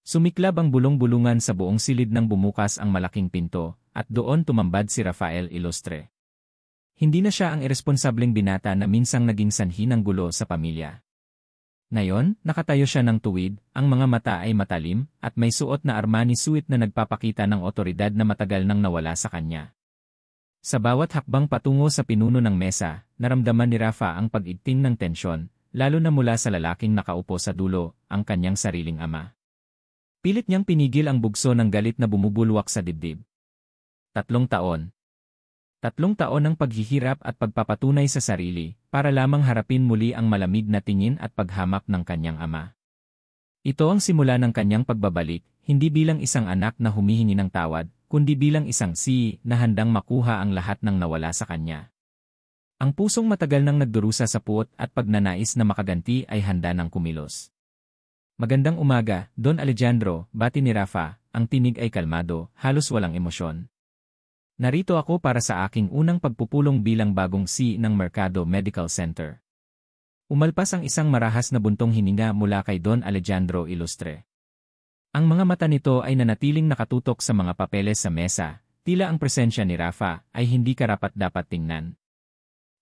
Sumiklab ang bulong-bulungan sa buong silid nang bumukas ang malaking pinto, at doon tumambad si Rafael Ilustre. Hindi na siya ang iresponsableng binata na minsang naging sanhi ng gulo sa pamilya. Ngayon, nakatayo siya ng tuwid, ang mga mata ay matalim, at may suot na Armani suit na nagpapakita ng otoridad na matagal nang nawala sa kanya. Sa bawat hakbang patungo sa pinuno ng mesa, naramdaman ni Rafa ang pag-igting ng tensyon, lalo na mula sa lalaking nakaupo sa dulo, ang kanyang sariling ama. Pilit niyang pinigil ang bugso ng galit na bumubulwak sa dibdib. 3 taon. 3 taon ng paghihirap at pagpapatunay sa sarili, para lamang harapin muli ang malamig na tingin at paghamak ng kanyang ama. Ito ang simula ng kanyang pagbabalik, hindi bilang isang anak na humihingi ng tawad, kundi bilang isang na handang makuha ang lahat ng nawala sa kanya. Ang pusong matagal nang nagdurusa sa puot at pagnanais na makaganti ay handa nang kumilos. Magandang umaga, Don Alejandro, bati ni Rafa, ang tinig ay kalmado, halos walang emosyon. Narito ako para sa aking unang pagpupulong bilang bagong ng Mercado Medical Center. Umalpas ang isang marahas na buntong hininga mula kay Don Alejandro Ilustre. Ang mga mata nito ay nanatiling nakatutok sa mga papeles sa mesa, tila ang presensya ni Rafa ay hindi karapat-dapat tingnan.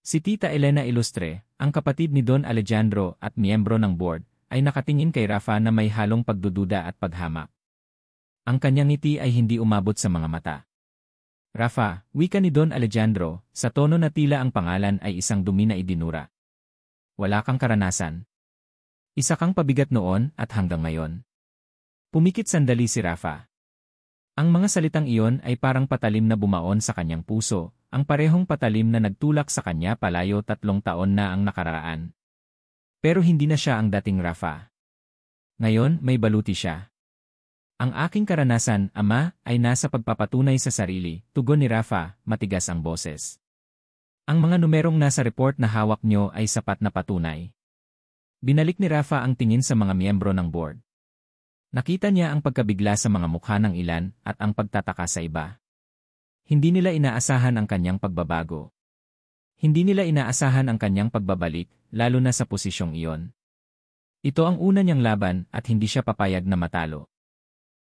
Si Tita Elena Ilustre, ang kapatid ni Don Alejandro at miyembro ng board, ay nakatingin kay Rafa na may halong pagdududa at paghamak. Ang kanyang ngiti ay hindi umabot sa mga mata. Rafa, wika ni Don Alejandro, sa tono na tila ang pangalan ay isang dumi na idinura. Wala kang karanasan. Isa kang pabigat noon at hanggang ngayon. Pumikit sandali si Rafa. Ang mga salitang iyon ay parang patalim na bumaon sa kanyang puso, ang parehong patalim na nagtulak sa kanya palayo 3 taon na ang nakararaan. Pero hindi na siya ang dating Rafa. Ngayon may baluti siya. Ang aking karanasan, ama, ay nasa pagpapatunay sa sarili, tugon ni Rafa, matigas ang boses. Ang mga numerong nasa report na hawak nyo ay sapat na patunay. Binalik ni Rafa ang tingin sa mga miyembro ng board. Nakita niya ang pagkabigla sa mga mukha ng ilan at ang pagtataka sa iba. Hindi nila inaasahan ang kanyang pagbabago. Hindi nila inaasahan ang kanyang pagbabalik, lalo na sa posisyong iyon. Ito ang una niyang laban at hindi siya papayag na matalo.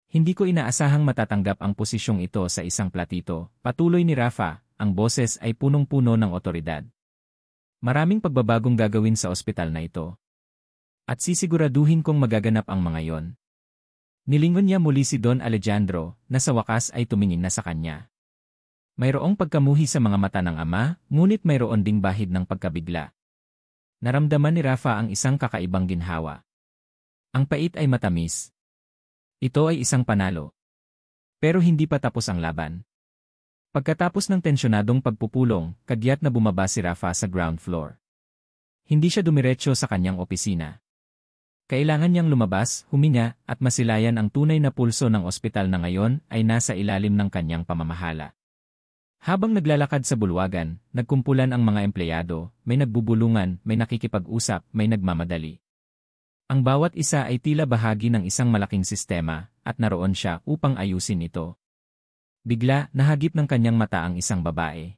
Hindi ko inaasahang matatanggap ang posisyong ito sa isang platito, patuloy ni Rafa, ang boses ay punong-puno ng otoridad. Maraming pagbabagong gagawin sa ospital na ito. At sisiguraduhin kong magaganap ang mga yon. Nilingon niya muli si Don Alejandro, na sa wakas ay tumingin na sa kanya. Mayroong pagkamuhi sa mga mata ng ama, ngunit mayroon ding bahid ng pagkabigla. Naramdaman ni Rafa ang isang kakaibang ginhawa. Ang pait ay matamis. Ito ay isang panalo. Pero hindi pa tapos ang laban. Pagkatapos ng tensyonadong pagpupulong, kagyat na bumaba si Rafa sa ground floor. Hindi siya dumiretso sa kanyang opisina. Kailangan niyang lumabas, huminga, at masilayan ang tunay na pulso ng ospital na ngayon ay nasa ilalim ng kanyang pamamahala. Habang naglalakad sa bulwagan, nagkumpulan ang mga empleyado, may nagbubulungan, may nakikipag-usap, may nagmamadali. Ang bawat isa ay tila bahagi ng isang malaking sistema, at naroon siya upang ayusin ito. Bigla, nahagip ng kanyang mata ang isang babae.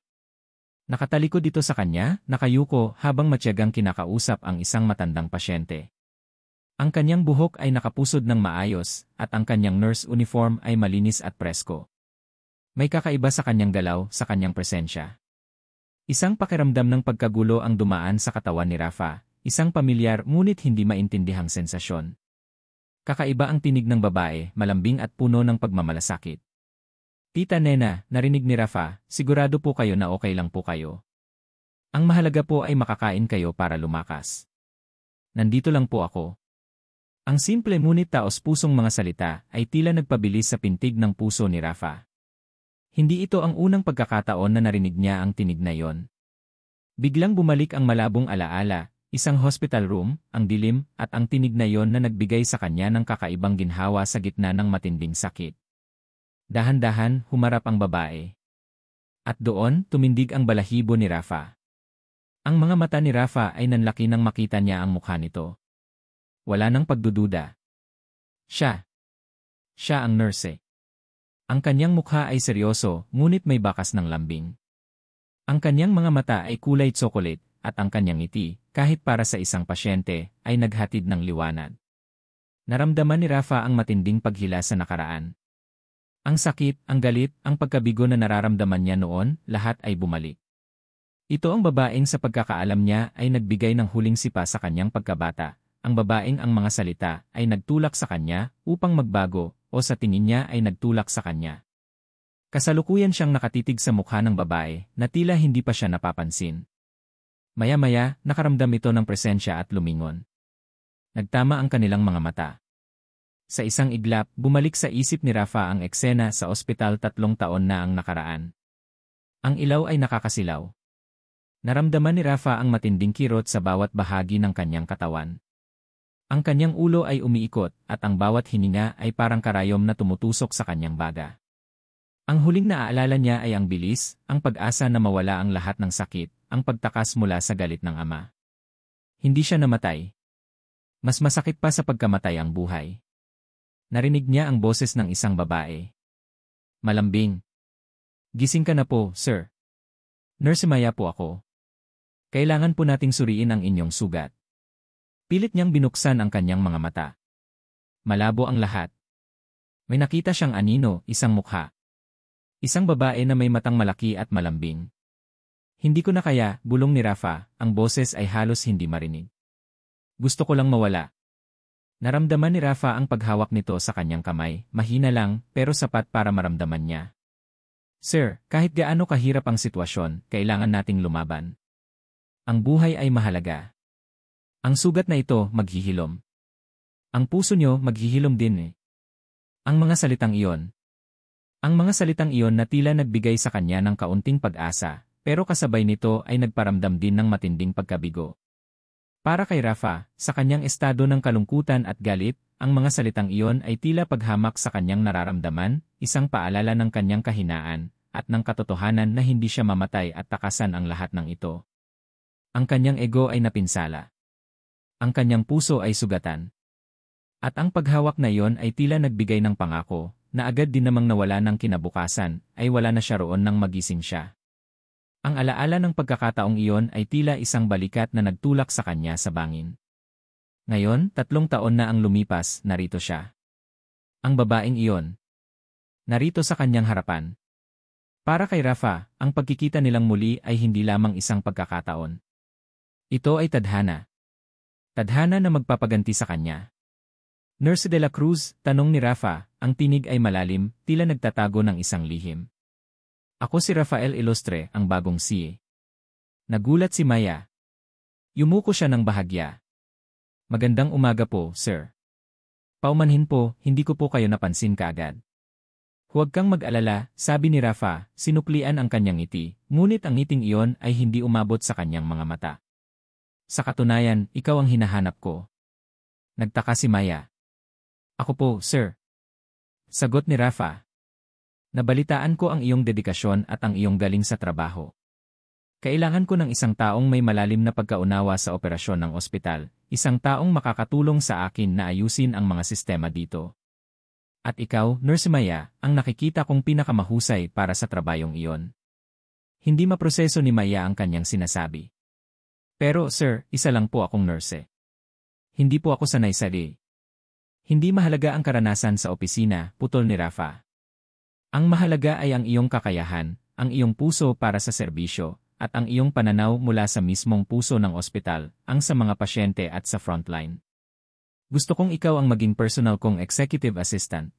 Nakatalikod dito sa kanya, nakayuko habang matyagang kinakausap ang isang matandang pasyente. Ang kanyang buhok ay nakapusod ng maayos, at ang kanyang nurse uniform ay malinis at presko. May kakaiba sa kanyang galaw, sa kanyang presensya. Isang pakiramdam ng pagkagulo ang dumaan sa katawan ni Rafa. Isang pamilyar ngunit hindi maintindihang sensasyon. Kakaiba ang tinig ng babae, malambing at puno ng pagmamalasakit. Tita Nena, narinig ni Rafa, sigurado po kayo na okay lang po kayo. Ang mahalaga po ay makakain kayo para lumakas. Nandito lang po ako. Ang simple ngunit taos-pusong mga salita ay tila nagpabilis sa pintig ng puso ni Rafa. Hindi ito ang unang pagkakataon na narinig niya ang tinig na yon. Biglang bumalik ang malabong alaala. Isang hospital room, ang dilim, at ang tinig na yon na nagbigay sa kanya ng kakaibang ginhawa sa gitna ng matinding sakit. Dahan-dahan, humarap ang babae. At doon, tumindig ang balahibo ni Rafa. Ang mga mata ni Rafa ay nanlaki nang makita niya ang mukha nito. Wala nang pagdududa. Siya. Siya ang nurse. Ang kanyang mukha ay seryoso, ngunit may bakas ng lambing. Ang kanyang mga mata ay kulay tsokolat, at ang kanyang ngiti, kahit para sa isang pasyente, ay naghatid ng liwanag. Naramdaman ni Rafa ang matinding paghila sa nakaraan. Ang sakit, ang galit, ang pagkabigo na nararamdaman niya noon, lahat ay bumalik. Ito ang babaeng sa pagkakaalam niya ay nagbigay ng huling sipa sa kanyang pagkabata. Ang babaeng ang mga salita ay nagtulak sa kanya upang magbago o sa tingin niya ay nagtulak sa kanya. Kasalukuyan siyang nakatitig sa mukha ng babae na tila hindi pa siya napapansin. Maya-maya, nakaramdam ito ng presensya at lumingon. Nagtama ang kanilang mga mata. Sa isang iglap, bumalik sa isip ni Rafa ang eksena sa ospital 3 taon na ang nakaraan. Ang ilaw ay nakakasilaw. Naramdaman ni Rafa ang matinding kirot sa bawat bahagi ng kanyang katawan. Ang kanyang ulo ay umiikot at ang bawat hininga ay parang karayom na tumutusok sa kanyang baga. Ang huling naaalala niya ay ang bilis, ang pag-asa na mawala ang lahat ng sakit, ang pagtakas mula sa galit ng ama. Hindi siya namatay. Mas masakit pa sa pagkamatay ang buhay. Narinig niya ang boses ng isang babae. Malambing. Gising ka na po, sir. Nurse Maya po ako. Kailangan po nating suriin ang inyong sugat. Pilit niyang binuksan ang kanyang mga mata. Malabo ang lahat. May nakita siyang anino, isang mukha. Isang babae na may matang malaki at malambing. Hindi ko na kaya, bulong ni Rafa, ang boses ay halos hindi marinig. Gusto ko lang mawala. Naramdaman ni Rafa ang paghawak nito sa kanyang kamay, mahina lang, pero sapat para maramdaman niya. Sir, kahit gaano kahirap ang sitwasyon, kailangan nating lumaban. Ang buhay ay mahalaga. Ang sugat na ito, maghihilom. Ang puso nyo, maghihilom din eh. Ang mga salitang iyon. Ang mga salitang iyon na tila nagbigay sa kanya ng kaunting pag-asa, pero kasabay nito ay nagparamdam din ng matinding pagkabigo. Para kay Rafa, sa kanyang estado ng kalungkutan at galit, ang mga salitang iyon ay tila paghamak sa kanyang nararamdaman, isang paalala ng kanyang kahinaan, at ng katotohanan na hindi siya mamatay at takasan ang lahat ng ito. Ang kanyang ego ay napinsala. Ang kanyang puso ay sugatan. At ang paghawak na iyon ay tila nagbigay ng pangako, na agad din namang nawala ng kinabukasan, ay wala na siya roon nang magising siya. Ang alaala ng pagkakataong iyon ay tila isang balikat na nagtulak sa kanya sa bangin. Ngayon, 3 taon na ang lumipas, narito siya. Ang babaeng iyon. Narito sa kanyang harapan. Para kay Rafa, ang pagkikita nilang muli ay hindi lamang isang pagkakataon. Ito ay tadhana. Tadhana na magpapaganti sa kanya. Nurse de la Cruz, tanong ni Rafa, ang tinig ay malalim, tila nagtatago ng isang lihim. Ako si Rafael Ilustre, ang bagong CA. Nagulat si Maya. Yumuko siya ng bahagya. Magandang umaga po, sir. Paumanhin po, hindi ko po kayo napansin kaagad. Huwag kang mag-alala, sabi ni Rafa, sinuklian ang kanyang ngiti, ngunit ang ngiting iyon ay hindi umabot sa kanyang mga mata. Sa katunayan, ikaw ang hinahanap ko. Nagtaka si Maya. Ako po, sir. Sagot ni Rafa. Nabalitaan ko ang iyong dedikasyon at ang iyong galing sa trabaho. Kailangan ko ng isang taong may malalim na pagkaunawa sa operasyon ng ospital, isang taong makakatulong sa akin na ayusin ang mga sistema dito. At ikaw, Nurse Maya, ang nakikita kong pinakamahusay para sa trabayong iyon. Hindi maproseso ni Maya ang kanyang sinasabi. Pero, sir, isa lang po akong nurse. Hindi po ako sanay sa day. Hindi mahalaga ang karanasan sa opisina, putol ni Rafa. Ang mahalaga ay ang iyong kakayahan, ang iyong puso para sa serbisyo, at ang iyong pananaw mula sa mismong puso ng ospital, ang sa mga pasyente at sa frontline. Gusto kong ikaw ang maging personal kong executive assistant.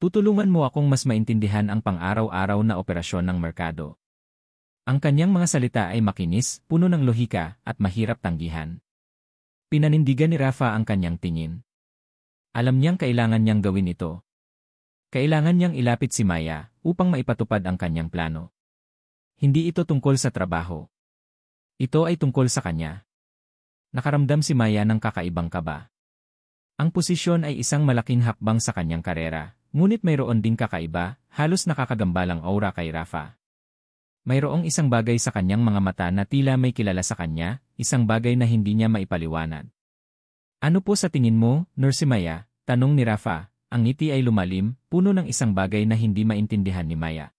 Tutulungan mo akong mas maintindihan ang pang-araw-araw na operasyon ng merkado. Ang kanyang mga salita ay makinis, puno ng lohika, at mahirap tanggihan. Pinanindigan ni Rafa ang kanyang tingin. Alam niyang kailangan niyang gawin ito. Kailangan niyang ilapit si Maya upang maipatupad ang kanyang plano. Hindi ito tungkol sa trabaho. Ito ay tungkol sa kanya. Nakaramdam si Maya ng kakaibang kaba. Ang posisyon ay isang malaking hakbang sa kanyang karera, ngunit mayroon ding kakaiba, halos nakakagambalang aura kay Rafa. Mayroong isang bagay sa kanyang mga mata na tila may kilala sa kanya, isang bagay na hindi niya maipaliwanag. Ano po sa tingin mo, Nurse Maya? Tanong ni Rafa. Ang ngiti ay lumalim, puno ng isang bagay na hindi maintindihan ni Maya.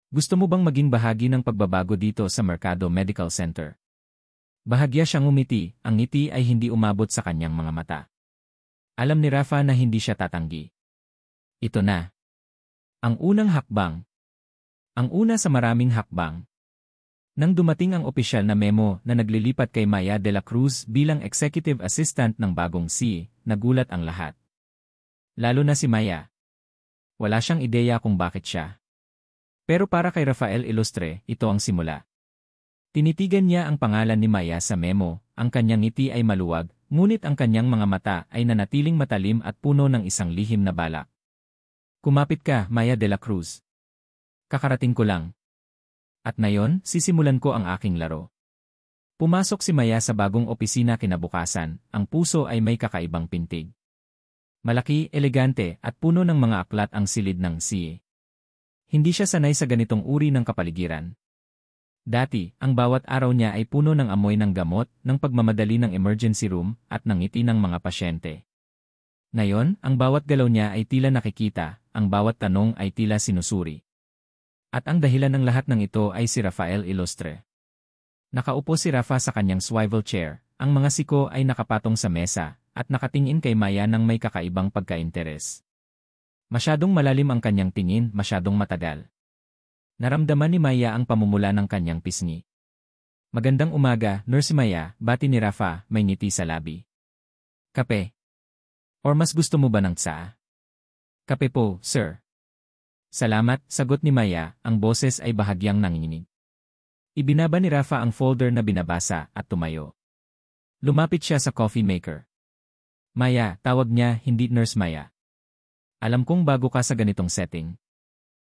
Gusto mo bang maging bahagi ng pagbabago dito sa Mercado Medical Center? Bahagya siyang umiti, ang ngiti ay hindi umabot sa kanyang mga mata. Alam ni Rafa na hindi siya tatanggi. Ito na. Ang unang hakbang. Ang una sa maraming hakbang. Nang dumating ang opisyal na memo na naglilipat kay Maya de la Cruz bilang executive assistant ng bagong CEO, nagulat ang lahat. Lalo na si Maya. Wala siyang ideya kung bakit siya. Pero para kay Rafael Ilustre, ito ang simula. Tinitigan niya ang pangalan ni Maya sa memo, ang kanyang ngiti ay maluwag, ngunit ang kanyang mga mata ay nanatiling matalim at puno ng isang lihim na balak. Kumapit ka, Maya de la Cruz. Kakarating ko lang. At ngayon, sisimulan ko ang aking laro. Pumasok si Maya sa bagong opisina kinabukasan, ang puso ay may kakaibang pintig. Malaki, elegante, at puno ng mga aklat ang silid ng CEO. Hindi siya sanay sa ganitong uri ng kapaligiran. Dati, ang bawat araw niya ay puno ng amoy ng gamot, ng pagmamadali ng emergency room, at ng ngiti ng mga pasyente. Ngayon, ang bawat galaw niya ay tila nakikita, ang bawat tanong ay tila sinusuri. At ang dahilan ng lahat ng ito ay si Rafael Ilustre. Nakaupo si Rafa sa kanyang swivel chair, ang mga siko ay nakapatong sa mesa, at nakatingin kay Maya ng may kakaibang pagkainteres. Masyadong malalim ang kanyang tingin, masyadong matagal. Naramdaman ni Maya ang pamumula ng kanyang pisngi. Magandang umaga, Nurse Maya, bati ni Rafa, may ngiti sa labi. Kape? Or mas gusto mo ba ng tsaa? Kape po, sir. Salamat, sagot ni Maya, ang boses ay bahagyang nanginginig. Ibinaba ni Rafa ang folder na binabasa at tumayo. Lumapit siya sa coffee maker. Maya, tawag niya, hindi Nurse Maya. Alam kong bago ka sa ganitong setting.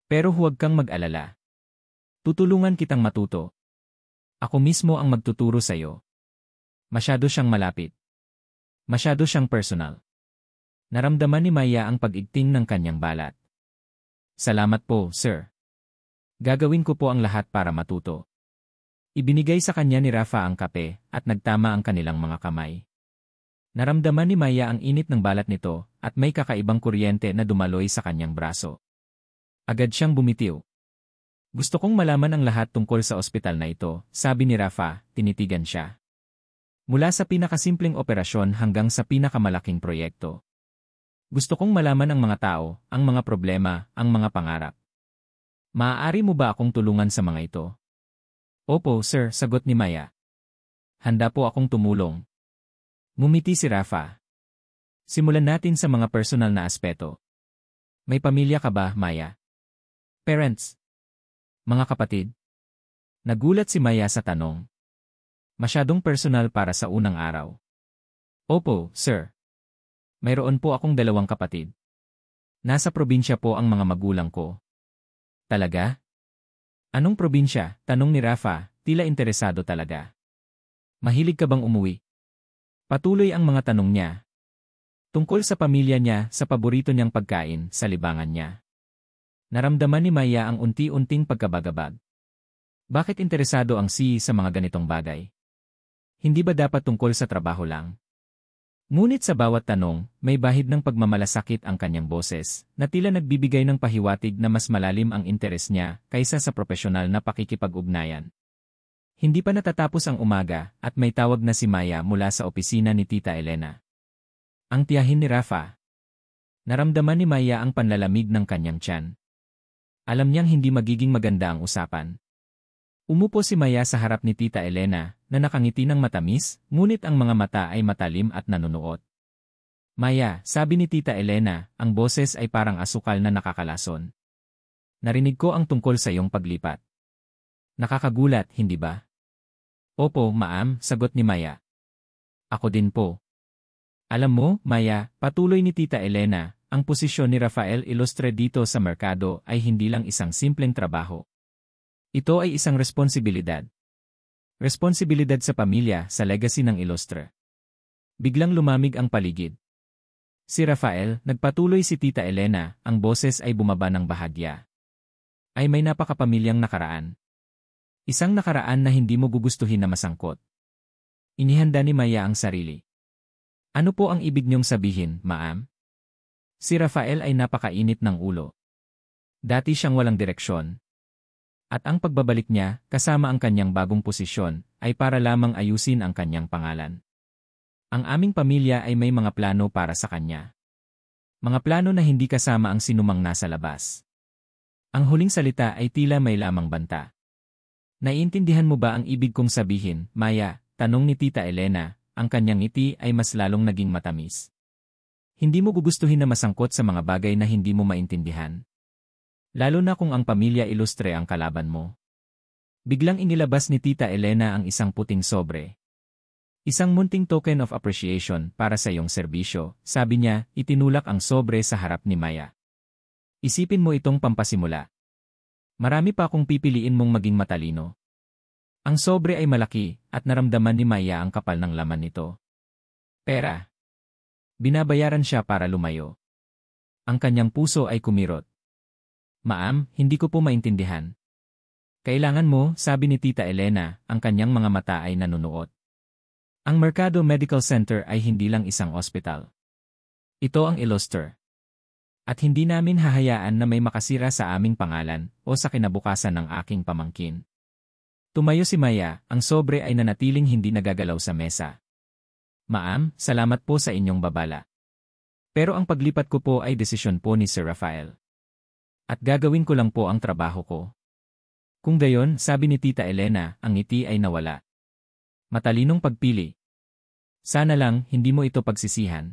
Pero huwag kang mag-alala. Tutulungan kitang matuto. Ako mismo ang magtuturo sa iyo. Masyado siyang malapit. Masyado siyang personal. Naramdaman ni Maya ang pag-igting ng kanyang balat. Salamat po, sir. Gagawin ko po ang lahat para matuto. Ibinigay sa kanya ni Rafa ang kape at nagtama ang kanilang mga kamay. Naramdaman ni Maya ang init ng balat nito at may kakaibang kuryente na dumaloy sa kanyang braso. Agad siyang bumitiw. Gusto kong malaman ang lahat tungkol sa ospital na ito, sabi ni Rafa, tinitigan siya. Mula sa pinakasimpleng operasyon hanggang sa pinakamalaking proyekto. Gusto kong malaman ang mga tao, ang mga problema, ang mga pangarap. Maaari mo ba akong tulungan sa mga ito? Opo, sir, sagot ni Maya. Handa po akong tumulong. Ngumiti si Rafa. Simulan natin sa mga personal na aspeto. May pamilya ka ba, Maya? Parents? Mga kapatid? Nagulat si Maya sa tanong. Masyadong personal para sa unang araw. Opo, sir. Mayroon po akong 2 kapatid. Nasa probinsya po ang mga magulang ko. Talaga? Anong probinsya? Tanong ni Rafa, tila interesado talaga. Mahilig ka bang umuwi? Patuloy ang mga tanong niya. Tungkol sa pamilya niya, sa paborito niyang pagkain, sa libangan niya. Naramdaman ni Maya ang unti-unting pagkabagabag. Bakit interesado ang CEO sa mga ganitong bagay? Hindi ba dapat tungkol sa trabaho lang? Ngunit sa bawat tanong, may bahid ng pagmamalasakit ang kanyang boses, na tila nagbibigay ng pahiwatig na mas malalim ang interes niya kaysa sa propesyonal na pakikipag-ugnayan. Hindi pa natatapos ang umaga at may tawag na si Maya mula sa opisina ni Tita Elena. Ang tiyahin ni Rafa. Naramdaman ni Maya ang panlalamig ng kanyang tiyan. Alam niyang hindi magiging maganda ang usapan. Umupo si Maya sa harap ni Tita Elena, na nakangiti ng matamis, ngunit ang mga mata ay matalim at nanunuot. Maya, sabi ni Tita Elena, ang boses ay parang asukal na nakakalason. Narinig ko ang tungkol sa iyong paglipat. Nakakagulat, hindi ba? Opo, ma'am, sagot ni Maya. Ako din po. Alam mo, Maya, patuloy ni Tita Elena, ang posisyon ni Rafael Ilustre dito sa merkado ay hindi lang isang simpleng trabaho. Ito ay isang responsibilidad. Responsibilidad sa pamilya, sa legacy ng Ilustre. Biglang lumamig ang paligid. Si Rafael, nagpatuloy si Tita Elena, ang boses ay bumaba ng bahagya. Ay may napakapamilyang nakaraan. Isang nakaraan na hindi mo gugustuhin na masangkot. Inihanda ni Maya ang sarili. Ano po ang ibig niyong sabihin, ma'am? Si Rafael ay napakainit ng ulo. Dati siyang walang direksyon. At ang pagbabalik niya, kasama ang kanyang bagong posisyon, ay para lamang ayusin ang kanyang pangalan. Ang aming pamilya ay may mga plano para sa kanya. Mga plano na hindi kasama ang sinumang nasa labas. Ang huling salita ay tila may lamang banta. Naiintindihan mo ba ang ibig kong sabihin, Maya? Tanong ni Tita Elena, ang kanyang ngiti ay mas lalong naging matamis. Hindi mo gugustuhin na masangkot sa mga bagay na hindi mo maintindihan. Lalo na kung ang pamilya Ilustre ang kalaban mo. Biglang inilabas ni Tita Elena ang isang puting sobre. Isang munting token of appreciation para sa iyong serbisyo, sabi niya, itinulak ang sobre sa harap ni Maya. Isipin mo itong pampasimula. Marami pa akong pipiliin mong maging matalino. Ang sobre ay malaki, at naramdaman ni Maya ang kapal ng laman nito. Pera. Binabayaran siya para lumayo. Ang kanyang puso ay kumirot. Ma'am, hindi ko po maintindihan. Kailangan mo, sabi ni Tita Elena, ang kanyang mga mata ay nanunuot. Ang Mercado Medical Center ay hindi lang isang ospital. Ito ang Ilustre. At hindi namin hahayaan na may makasira sa aming pangalan o sa kinabukasan ng aking pamangkin. Tumayo si Maya, ang sobre ay nanatiling hindi nagagalaw sa mesa. Ma'am, salamat po sa inyong babala. Pero ang paglipat ko po ay desisyon po ni Sir Rafael. At gagawin ko lang po ang trabaho ko. Kung gayon, sabi ni Tita Elena, ang ngiti ay nawala. Matalinong pagpili. Sana lang, hindi mo ito pagsisihan.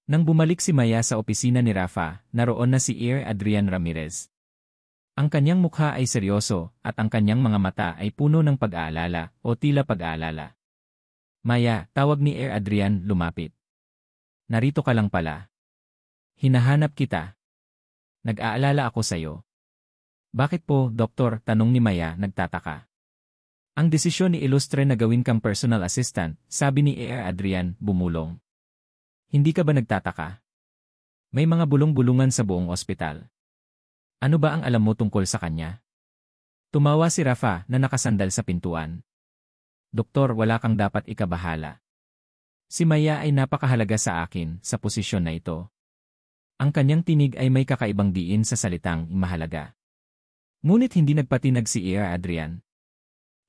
Nang bumalik si Maya sa opisina ni Rafa, naroon na si Ear Adrian Ramirez. Ang kanyang mukha ay seryoso, at ang kanyang mga mata ay puno ng pag-aalala, o tila pag-aalala. Maya, tawag ni Ear Adrian, lumapit. Narito ka lang pala. Hinahanap kita. Nag-aalala ako sa'yo. Bakit po, Doktor? Tanong ni Maya, nagtataka. Ang desisyon ni Ilustre na gawin kang personal assistant, sabi ni Ear Adrian, bumulong. Hindi ka ba nagtataka? May mga bulong-bulungan sa buong ospital. Ano ba ang alam mo tungkol sa kanya? Tumawa si Rafa na nakasandal sa pintuan. Doktor, wala kang dapat ikabahala. Si Maya ay napakahalaga sa akin sa posisyon na ito. Ang kanyang tinig ay may kakaibang diin sa salitang mahalaga. Ngunit hindi nagpatinag si Ear Adrian.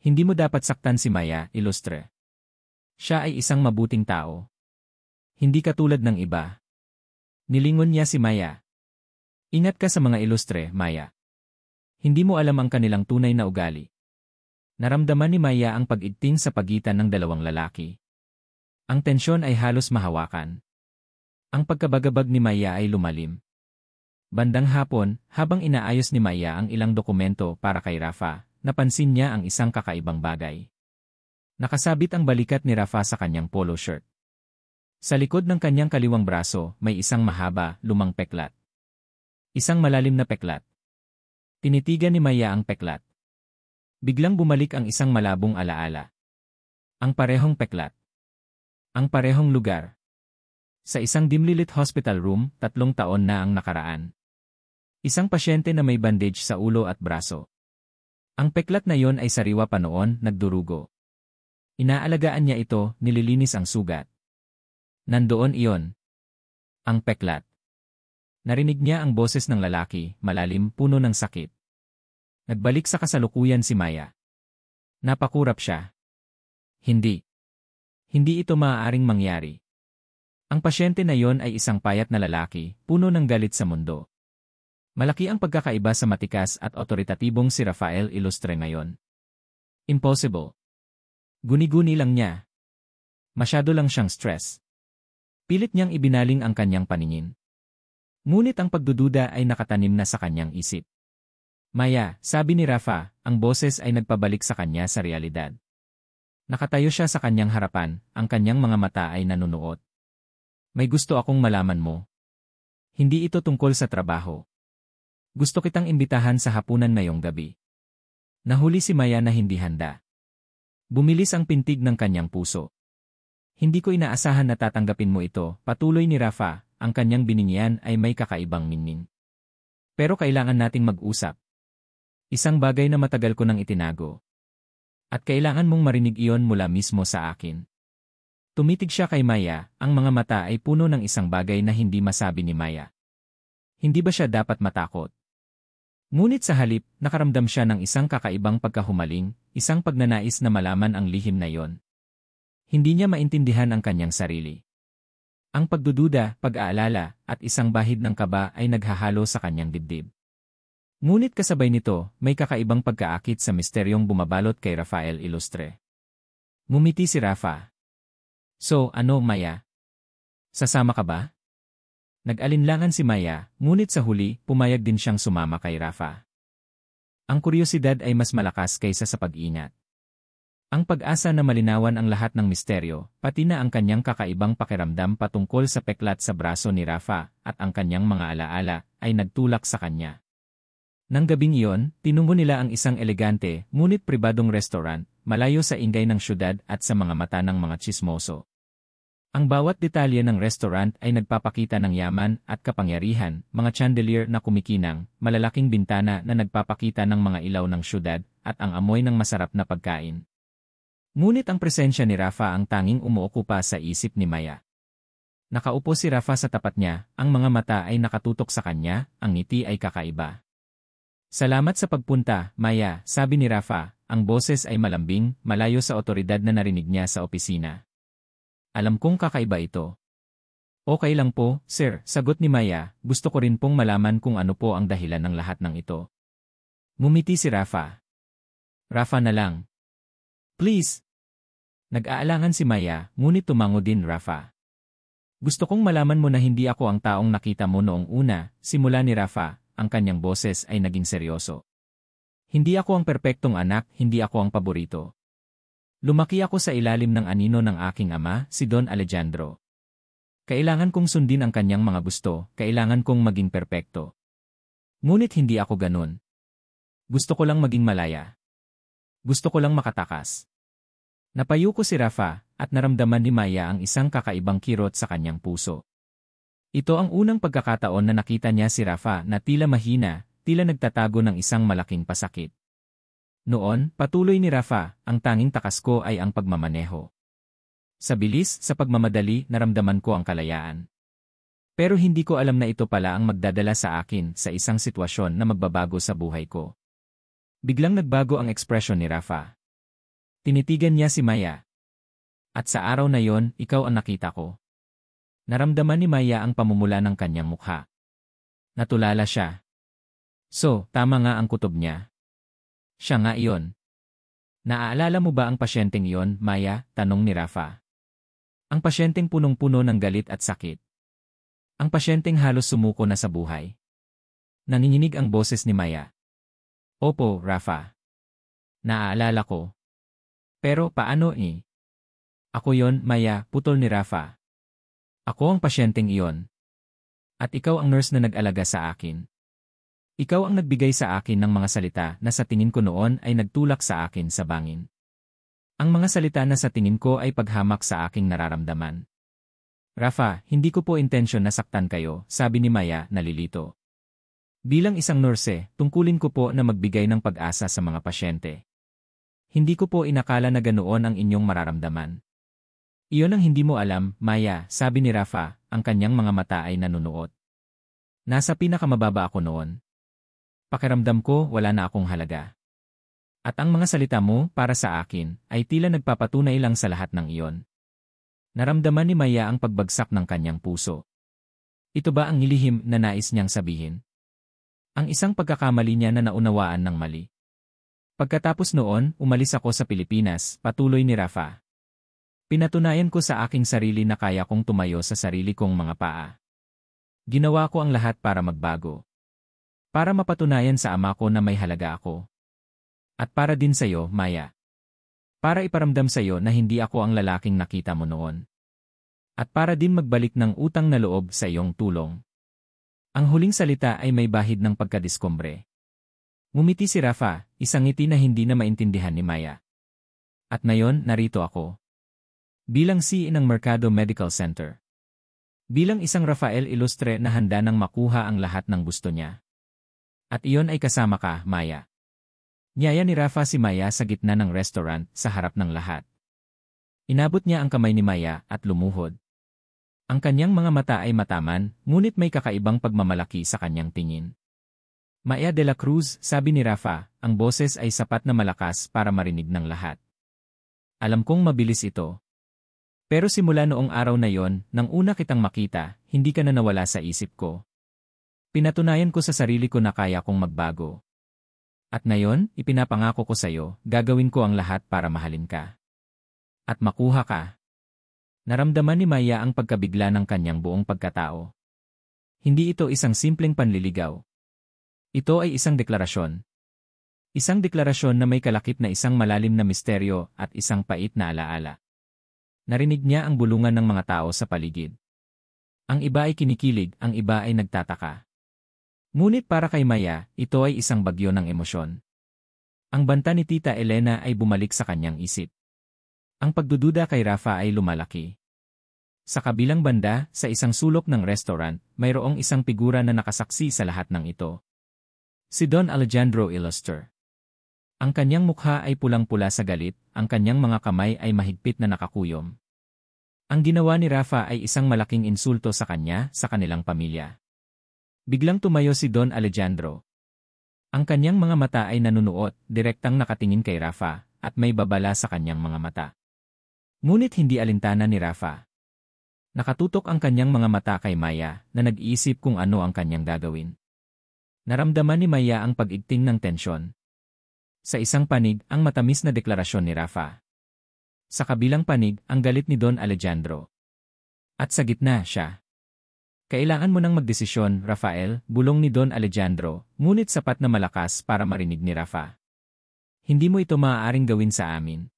Hindi mo dapat saktan si Maya, Ilustre. Siya ay isang mabuting tao. Hindi katulad ng iba. Nilingon niya si Maya. Ingat ka sa mga Ilustre, Maya. Hindi mo alam ang kanilang tunay na ugali. Naramdaman ni Maya ang pag-igting sa pagitan ng dalawang lalaki. Ang tensyon ay halos mahawakan. Ang pagkabagabag ni Maya ay lumalim. Bandang hapon, habang inaayos ni Maya ang ilang dokumento para kay Rafa, napansin niya ang isang kakaibang bagay. Nakasabit ang balikat ni Rafa sa kanyang polo shirt. Sa likod ng kanyang kaliwang braso, may isang mahaba, lumang peklat. Isang malalim na peklat. Tinitigan ni Maya ang peklat. Biglang bumalik ang isang malabong alaala. Ang parehong peklat. Ang parehong lugar. Sa isang dimly-lit hospital room, 3 taon na ang nakaraan. Isang pasyente na may bandage sa ulo at braso. Ang peklat na yon ay sariwa pa noon, nagdurugo. Inaalagaan niya ito, nililinis ang sugat. Nandoon iyon. Ang peklat. Narinig niya ang boses ng lalaki, malalim, puno ng sakit. Nagbalik sa kasalukuyan si Maya. Napakurap siya. Hindi. Hindi ito maaaring mangyari. Ang pasyente na yon ay isang payat na lalaki, puno ng galit sa mundo. Malaki ang pagkakaiba sa matikas at otoritatibong si Rafael Ilustre ngayon. Impossible. Guni-guni lang niya. Masyado lang siyang stress. Pilit niyang ibinaling ang kanyang paningin. Ngunit ang pagdududa ay nakatanim na sa kanyang isip. Maya, sabi ni Rafa, ang boses ay nagpabalik sa kanya sa realidad. Nakatayo siya sa kanyang harapan, ang kanyang mga mata ay nanunuot. May gusto akong malaman mo. Hindi ito tungkol sa trabaho. Gusto kitang imbitahan sa hapunan ngayong gabi. Nahuli si Maya na hindi handa. Bumilis ang pintig ng kanyang puso. Hindi ko inaasahan na tatanggapin mo ito, patuloy ni Rafa, ang kanyang biningyan ay may kakaibang meaning. Pero kailangan nating mag-usap. Isang bagay na matagal ko nang itinago. At kailangan mong marinig iyon mula mismo sa akin. Tumitig siya kay Maya, ang mga mata ay puno ng isang bagay na hindi masabi ni Maya. Hindi ba siya dapat matakot? Ngunit sa halip, nakaramdam siya ng isang kakaibang pagkahumaling, isang pagnanais na malaman ang lihim na iyon. Hindi niya maintindihan ang kanyang sarili. Ang pagdududa, pag-aalala, at isang bahid ng kaba ay naghahalo sa kanyang dibdib. Ngunit kasabay nito, may kakaibang pagkaakit sa misteryong bumabalot kay Rafael Ilustre. Ngumiti si Rafa. So, ano, Maya? Sasama ka ba? Nag-alinlangan si Maya, ngunit sa huli, pumayag din siyang sumama kay Rafa. Ang kuryosidad ay mas malakas kaysa sa pag-ingat. Ang pag-asa na malinawan ang lahat ng misteryo, pati na ang kanyang kakaibang pakiramdam patungkol sa peklat sa braso ni Rafa at ang kanyang mga alaala, ay nagtulak sa kanya. Nang gabing iyon, tinungo nila ang isang elegante, ngunit pribadong restaurant, malayo sa ingay ng syudad at sa mga mata ng mga tsismoso. Ang bawat detalye ng restaurant ay nagpapakita ng yaman at kapangyarihan, mga chandelier na kumikinang, malalaking bintana na nagpapakita ng mga ilaw ng syudad, at ang amoy ng masarap na pagkain. Ngunit ang presensya ni Rafa ang tanging umuokupa sa isip ni Maya. Nakaupo si Rafa sa tapat niya, ang mga mata ay nakatutok sa kanya, ang ngiti ay kakaiba. Salamat sa pagpunta, Maya, sabi ni Rafa, ang boses ay malambing, malayo sa otoridad na narinig niya sa opisina. Alam kong kakaiba ito. Okay lang po, sir, sagot ni Maya, gusto ko rin pong malaman kung ano po ang dahilan ng lahat ng ito. Ngumiti si Rafa. Rafa na lang. Please. Nag-aalangan si Maya, ngunit tumango din Rafa. Gusto kong malaman mo na hindi ako ang taong nakita mo noong una, simula ni Rafa. Ang kanyang boses ay naging seryoso. Hindi ako ang perpektong anak, hindi ako ang paborito. Lumaki ako sa ilalim ng anino ng aking ama, si Don Alejandro. Kailangan kong sundin ang kanyang mga gusto, kailangan kong maging perpekto. Ngunit hindi ako ganun. Gusto ko lang maging malaya. Gusto ko lang makatakas. Napayuko si Rafa, at naramdaman ni Maya ang isang kakaibang kirot sa kanyang puso. Ito ang unang pagkakataon na nakita niya si Rafa na tila mahina, tila nagtatago ng isang malaking pasakit. Noon, patuloy ni Rafa, ang tanging takas ko ay ang pagmamaneho. Sa bilis, sa pagmamadali, naramdaman ko ang kalayaan. Pero hindi ko alam na ito pala ang magdadala sa akin sa isang sitwasyon na magbabago sa buhay ko. Biglang nagbago ang ekspresyon ni Rafa. Tinitigan niya si Maya. At sa araw na yon, ikaw ang nakita ko. Naramdaman ni Maya ang pamumula ng kanyang mukha. Natulala siya. So, tama nga ang kutob niya. Siya nga iyon. Naaalala mo ba ang pasyenteng iyon, Maya? Tanong ni Rafa. Ang pasyenteng punong-puno ng galit at sakit. Ang pasyenteng halos sumuko na sa buhay. Nanginginig ang boses ni Maya. Opo, Rafa. Naaalala ko. Pero paano eh? Ako yon, Maya, putol ni Rafa. Ako ang pasyenteng iyon. At ikaw ang nurse na nag-alaga sa akin. Ikaw ang nagbigay sa akin ng mga salita na sa tingin ko noon ay nagtulak sa akin sa bangin. Ang mga salita na sa tingin ko ay paghamak sa aking nararamdaman. Rafa, hindi ko po intensyon na saktan kayo, sabi ni Maya, nalilito. Bilang isang nurse, tungkulin ko po na magbigay ng pag-asa sa mga pasyente. Hindi ko po inakala na ganoon ang inyong mararamdaman. Iyon ang hindi mo alam, Maya, sabi ni Rafa, ang kanyang mga mata ay nanunuot. Nasa pinakamababa ako noon. Pakiramdam ko wala na akong halaga. At ang mga salita mo, para sa akin, ay tila nagpapatunay lang sa lahat ng iyon. Naramdaman ni Maya ang pagbagsak ng kanyang puso. Ito ba ang nilihim na nais niyang sabihin? Ang isang pagkakamali niya na naunawaan ng mali. Pagkatapos noon, umalis ako sa Pilipinas, patuloy ni Rafa. Pinatunayan ko sa aking sarili na kaya kong tumayo sa sarili kong mga paa. Ginawa ko ang lahat para magbago. Para mapatunayan sa ama ko na may halaga ako. At para din sa iyo, Maya. Para iparamdam sa iyo na hindi ako ang lalaking nakita mo noon. At para din magbalik ng utang na loob sa iyong tulong. Ang huling salita ay may bahid ng pagkadiskombre. Ngumiti si Rafa, isang ngiti na hindi na maintindihan ni Maya. At ngayon, narito ako. Bilang CEO ng Mercado Medical Center. Bilang isang Rafael Ilustre na handa nang makuha ang lahat ng gusto niya. At iyon ay kasama ka, Maya. Niyaya ni Rafa si Maya sa gitna ng restaurant sa harap ng lahat. Inabot niya ang kamay ni Maya at lumuhod. Ang kanyang mga mata ay mataman, ngunit may kakaibang pagmamalaki sa kanyang tingin. Maya de la Cruz, sabi ni Rafa, ang boses ay sapat na malakas para marinig ng lahat. Alam kong mabilis ito. Pero simula noong araw na yon, nang una kitang makita, hindi ka na nawala sa isip ko. Pinatunayan ko sa sarili ko na kaya kong magbago. At ngayon, ipinapangako ko sa'yo, gagawin ko ang lahat para mahalin ka. At makuha ka. Naramdaman ni Maya ang pagkabigla ng kanyang buong pagkatao. Hindi ito isang simpleng panliligaw. Ito ay isang deklarasyon. Isang deklarasyon na may kalakip na isang malalim na misteryo at isang pait na alaala. Narinig niya ang bulungan ng mga tao sa paligid. Ang iba ay kinikilig, ang iba ay nagtataka. Ngunit para kay Maya, ito ay isang bagyo ng emosyon. Ang banta ni Tita Elena ay bumalik sa kanyang isip. Ang pagdududa kay Rafa ay lumalaki. Sa kabilang banda, sa isang sulok ng restaurant, mayroong isang figura na nakasaksi sa lahat ng ito. Si Don Alejandro Iloster. Ang kanyang mukha ay pulang-pula sa galit, ang kanyang mga kamay ay mahigpit na nakakuyom. Ang ginawa ni Rafa ay isang malaking insulto sa kanya, sa kanilang pamilya. Biglang tumayo si Don Alejandro. Ang kanyang mga mata ay nanunuot, direktang nakatingin kay Rafa, at may babala sa kanyang mga mata. Ngunit hindi alintana ni Rafa. Nakatutok ang kanyang mga mata kay Maya, na nag-iisip kung ano ang kanyang gagawin. Naramdaman ni Maya ang pag-igting ng tensyon. Sa isang panig, ang matamis na deklarasyon ni Rafa. Sa kabilang panig, ang galit ni Don Alejandro. At sa gitna siya. Kailangan mo nang magdesisyon, Rafael, bulong ni Don Alejandro, ngunit sapat na malakas para marinig ni Rafa. Hindi mo ito maaaring gawin sa amin.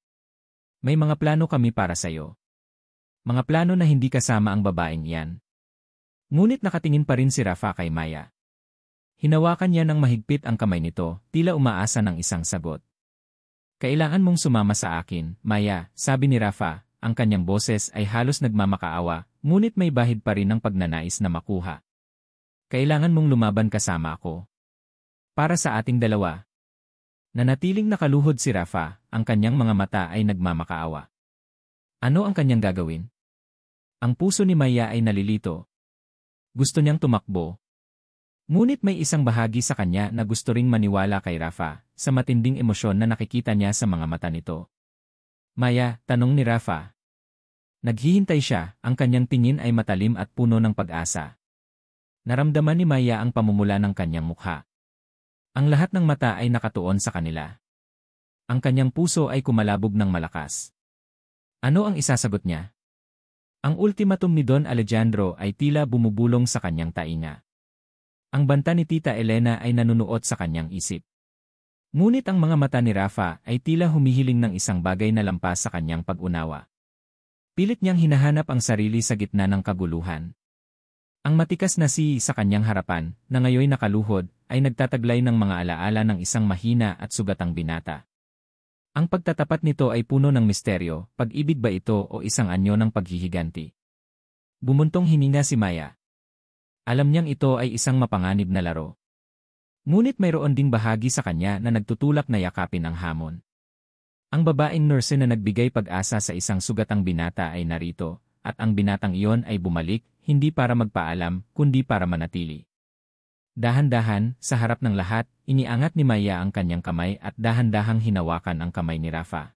May mga plano kami para sa'yo. Mga plano na hindi kasama ang babaeng iyan. Ngunit nakatingin pa rin si Rafa kay Maya. Hinawakan niya ng mahigpit ang kamay nito, tila umaasa ng isang sagot. Kailangan mong sumama sa akin, Maya, sabi ni Rafa, ang kanyang boses ay halos nagmamakaawa, ngunit may bahid pa rin ng pagnanais na makuha. Kailangan mong lumaban kasama ako. Para sa ating dalawa. Nanatiling nakaluhod si Rafa, ang kanyang mga mata ay nagmamakaawa. Ano ang kanyang gagawin? Ang puso ni Maya ay nalilito. Gusto niyang tumakbo. Ngunit may isang bahagi sa kanya na gusto ring maniwala kay Rafa, sa matinding emosyon na nakikita niya sa mga mata nito. Maya, tanong ni Rafa. Naghihintay siya, ang kanyang tingin ay matalim at puno ng pag-asa. Naramdaman ni Maya ang pamumula ng kanyang mukha. Ang lahat ng mata ay nakatuon sa kanila. Ang kanyang puso ay kumalabog ng malakas. Ano ang isasagot niya? Ang ultimatum ni Don Alejandro ay tila bumubulong sa kanyang tainga. Ang banta ni Tita Elena ay nanunuot sa kanyang isip. Ngunit ang mga mata ni Rafa ay tila humihiling ng isang bagay na lampas sa kanyang pag-unawa. Pilit niyang hinahanap ang sarili sa gitna ng kaguluhan. Ang matikas na sa kanyang harapan, na ngayoy nakaluhod, ay nagtataglay ng mga alaala ng isang mahina at sugatang binata. Ang pagtatapat nito ay puno ng misteryo, pag-ibig ba ito o isang anyo ng paghihiganti? Bumuntong hininga si Maya. Alam niyang ito ay isang mapanganib na laro. Ngunit mayroon ding bahagi sa kanya na nagtutulak na yakapin ang hamon. Ang babaeng nurse na nagbigay pag-asa sa isang sugatang binata ay narito, at ang binatang iyon ay bumalik, hindi para magpaalam, kundi para manatili. Dahan-dahan, sa harap ng lahat, iniangat ni Maya ang kanyang kamay at dahan-dahang hinawakan ang kamay ni Rafa.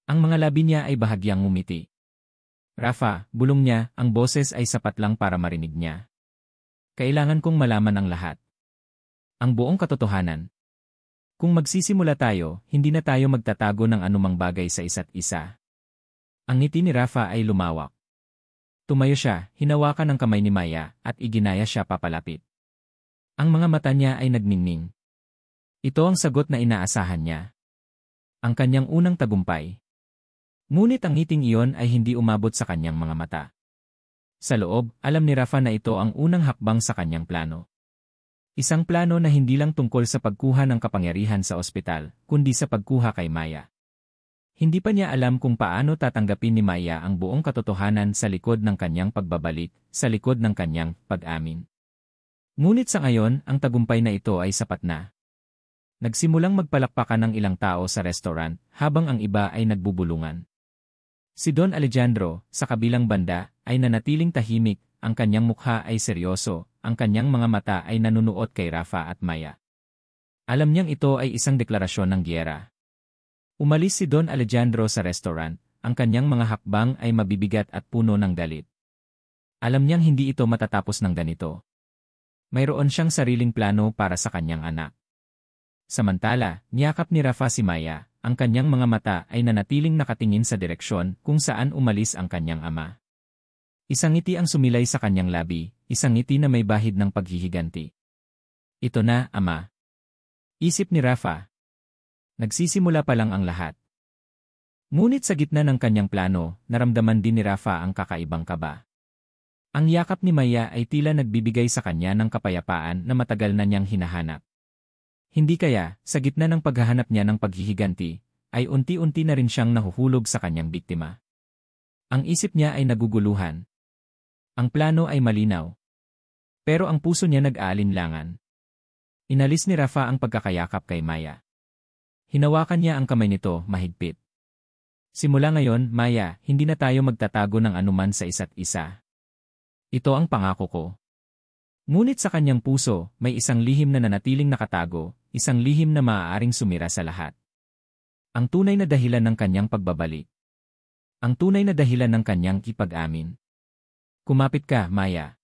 Ang mga labi niya ay bahagyang ngumiti. Rafa, bulong niya, ang boses ay sapat lang para marinig niya. Kailangan kong malaman ang lahat. Ang buong katotohanan. Kung magsisimula tayo, hindi na tayo magtatago ng anumang bagay sa isa't isa. Ang ngiti ni Rafa ay lumawak. Tumayo siya, hinawakan ang kamay ni Maya, at iginaya siya papalapit. Ang mga mata niya ay nagningning. Ito ang sagot na inaasahan niya. Ang kanyang unang tagumpay. Ngunit ang ngiting iyon ay hindi umabot sa kanyang mga mata. Sa loob, alam ni Rafa na ito ang unang hakbang sa kanyang plano. Isang plano na hindi lang tungkol sa pagkuha ng kapangyarihan sa ospital, kundi sa pagkuha kay Maya. Hindi pa niya alam kung paano tatanggapin ni Maya ang buong katotohanan sa likod ng kanyang pagbabalik, sa likod ng kanyang pag-amin. Ngunit sa ngayon, ang tagumpay na ito ay sapat na. Nagsimulang magpalakpakan ng ilang tao sa restaurant, habang ang iba ay nagbubulungan. Si Don Alejandro, sa kabilang banda, ay nanatiling tahimik, ang kanyang mukha ay seryoso, ang kanyang mga mata ay nanunuot kay Rafa at Maya. Alam niyang ito ay isang deklarasyon ng giyera. Umalis si Don Alejandro sa restaurant, ang kanyang mga hakbang ay mabibigat at puno ng galit. Alam niyang hindi ito matatapos ng ganito. Mayroon siyang sariling plano para sa kanyang anak. Samantala, niyakap ni Rafa si Maya, ang kanyang mga mata ay nanatiling nakatingin sa direksyon kung saan umalis ang kanyang ama. Isang ngiti ang sumilay sa kanyang labi, isang ngiti na may bahid ng paghihiganti. Ito na, ama. Isip ni Rafa. Nagsisimula pa lang ang lahat. Ngunit sa gitna ng kanyang plano, naramdaman din ni Rafa ang kakaibang kaba. Ang yakap ni Maya ay tila nagbibigay sa kanya ng kapayapaan na matagal na niyang hinahanap. Hindi kaya, sa gitna ng paghahanap niya ng paghihiganti, ay unti-unti na rin siyang nahuhulog sa kanyang biktima. Ang isip niya ay naguguluhan. Ang plano ay malinaw. Pero ang puso niya nag-aalinlangan. Inalis ni Rafa ang pagkakayakap kay Maya. Hinawakan niya ang kamay nito mahigpit. Simula ngayon, Maya, hindi na tayo magtatago ng anuman sa isa't isa. Ito ang pangako ko. Ngunit sa kanyang puso, may isang lihim na nanatiling nakatago, isang lihim na maaaring sumira sa lahat. Ang tunay na dahilan ng kanyang pagbabalik. Ang tunay na dahilan ng kanyang ipag-amin. Kumapit ka, Maya.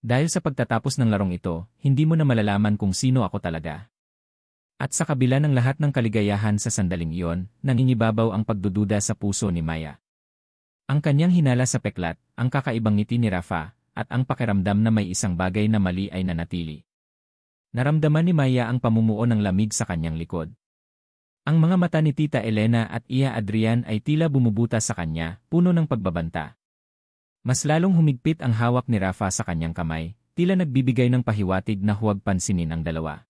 Dahil sa pagtatapos ng larong ito, hindi mo na malalaman kung sino ako talaga. At sa kabila ng lahat ng kaligayahan sa sandaling iyon, nangingibabaw ang pagdududa sa puso ni Maya. Ang kanyang hinala sa peklat, ang kakaibang ngiti ni Rafa, at ang pakiramdam na may isang bagay na mali ay nanatili. Naramdaman ni Maya ang pamumuo ng lamig sa kanyang likod. Ang mga mata ni Tita Elena at Iya Adrian ay tila bumubuta sa kanya, puno ng pagbabanta. Mas lalong humigpit ang hawak ni Rafa sa kanyang kamay, tila nagbibigay ng pahiwatig na huwag pansinin ang dalawa.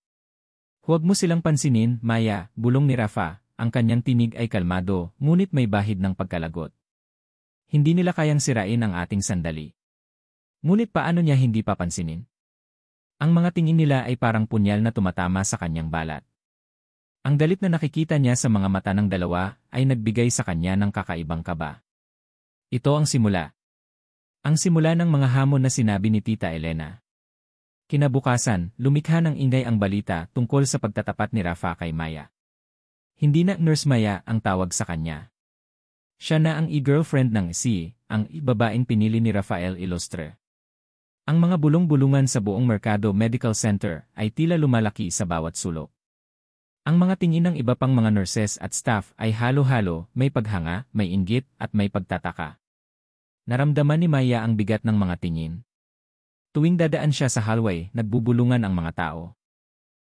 Huwag mo silang pansinin, Maya, bulong ni Rafa, ang kanyang tinig ay kalmado, ngunit may bahid ng pagkalagot. Hindi nila kayang sirain ang ating sandali. Ngunit paano niya hindi papansinin? Ang mga tingin nila ay parang punyal na tumatama sa kanyang balat. Ang galit na nakikita niya sa mga mata ng dalawa ay nagbigay sa kanya ng kakaibang kaba. Ito ang simula. Ang simula ng mga hamon na sinabi ni Tita Elena. Kinabukasan, lumikha ng ingay ang balita tungkol sa pagtatapat ni Rafa kay Maya. Hindi na Nurse Maya ang tawag sa kanya. Siya na ang i-girlfriend ng ang babaeng pinili ni Rafael Ilustre. Ang mga bulong-bulungan sa buong Mercado Medical Center ay tila lumalaki sa bawat sulok. Ang mga tingin ng iba pang mga nurses at staff ay halo-halo, may paghanga, may inggit, at may pagtataka. Naramdaman ni Maya ang bigat ng mga tingin. Tuwing dadaan siya sa hallway, nagbubulungan ang mga tao.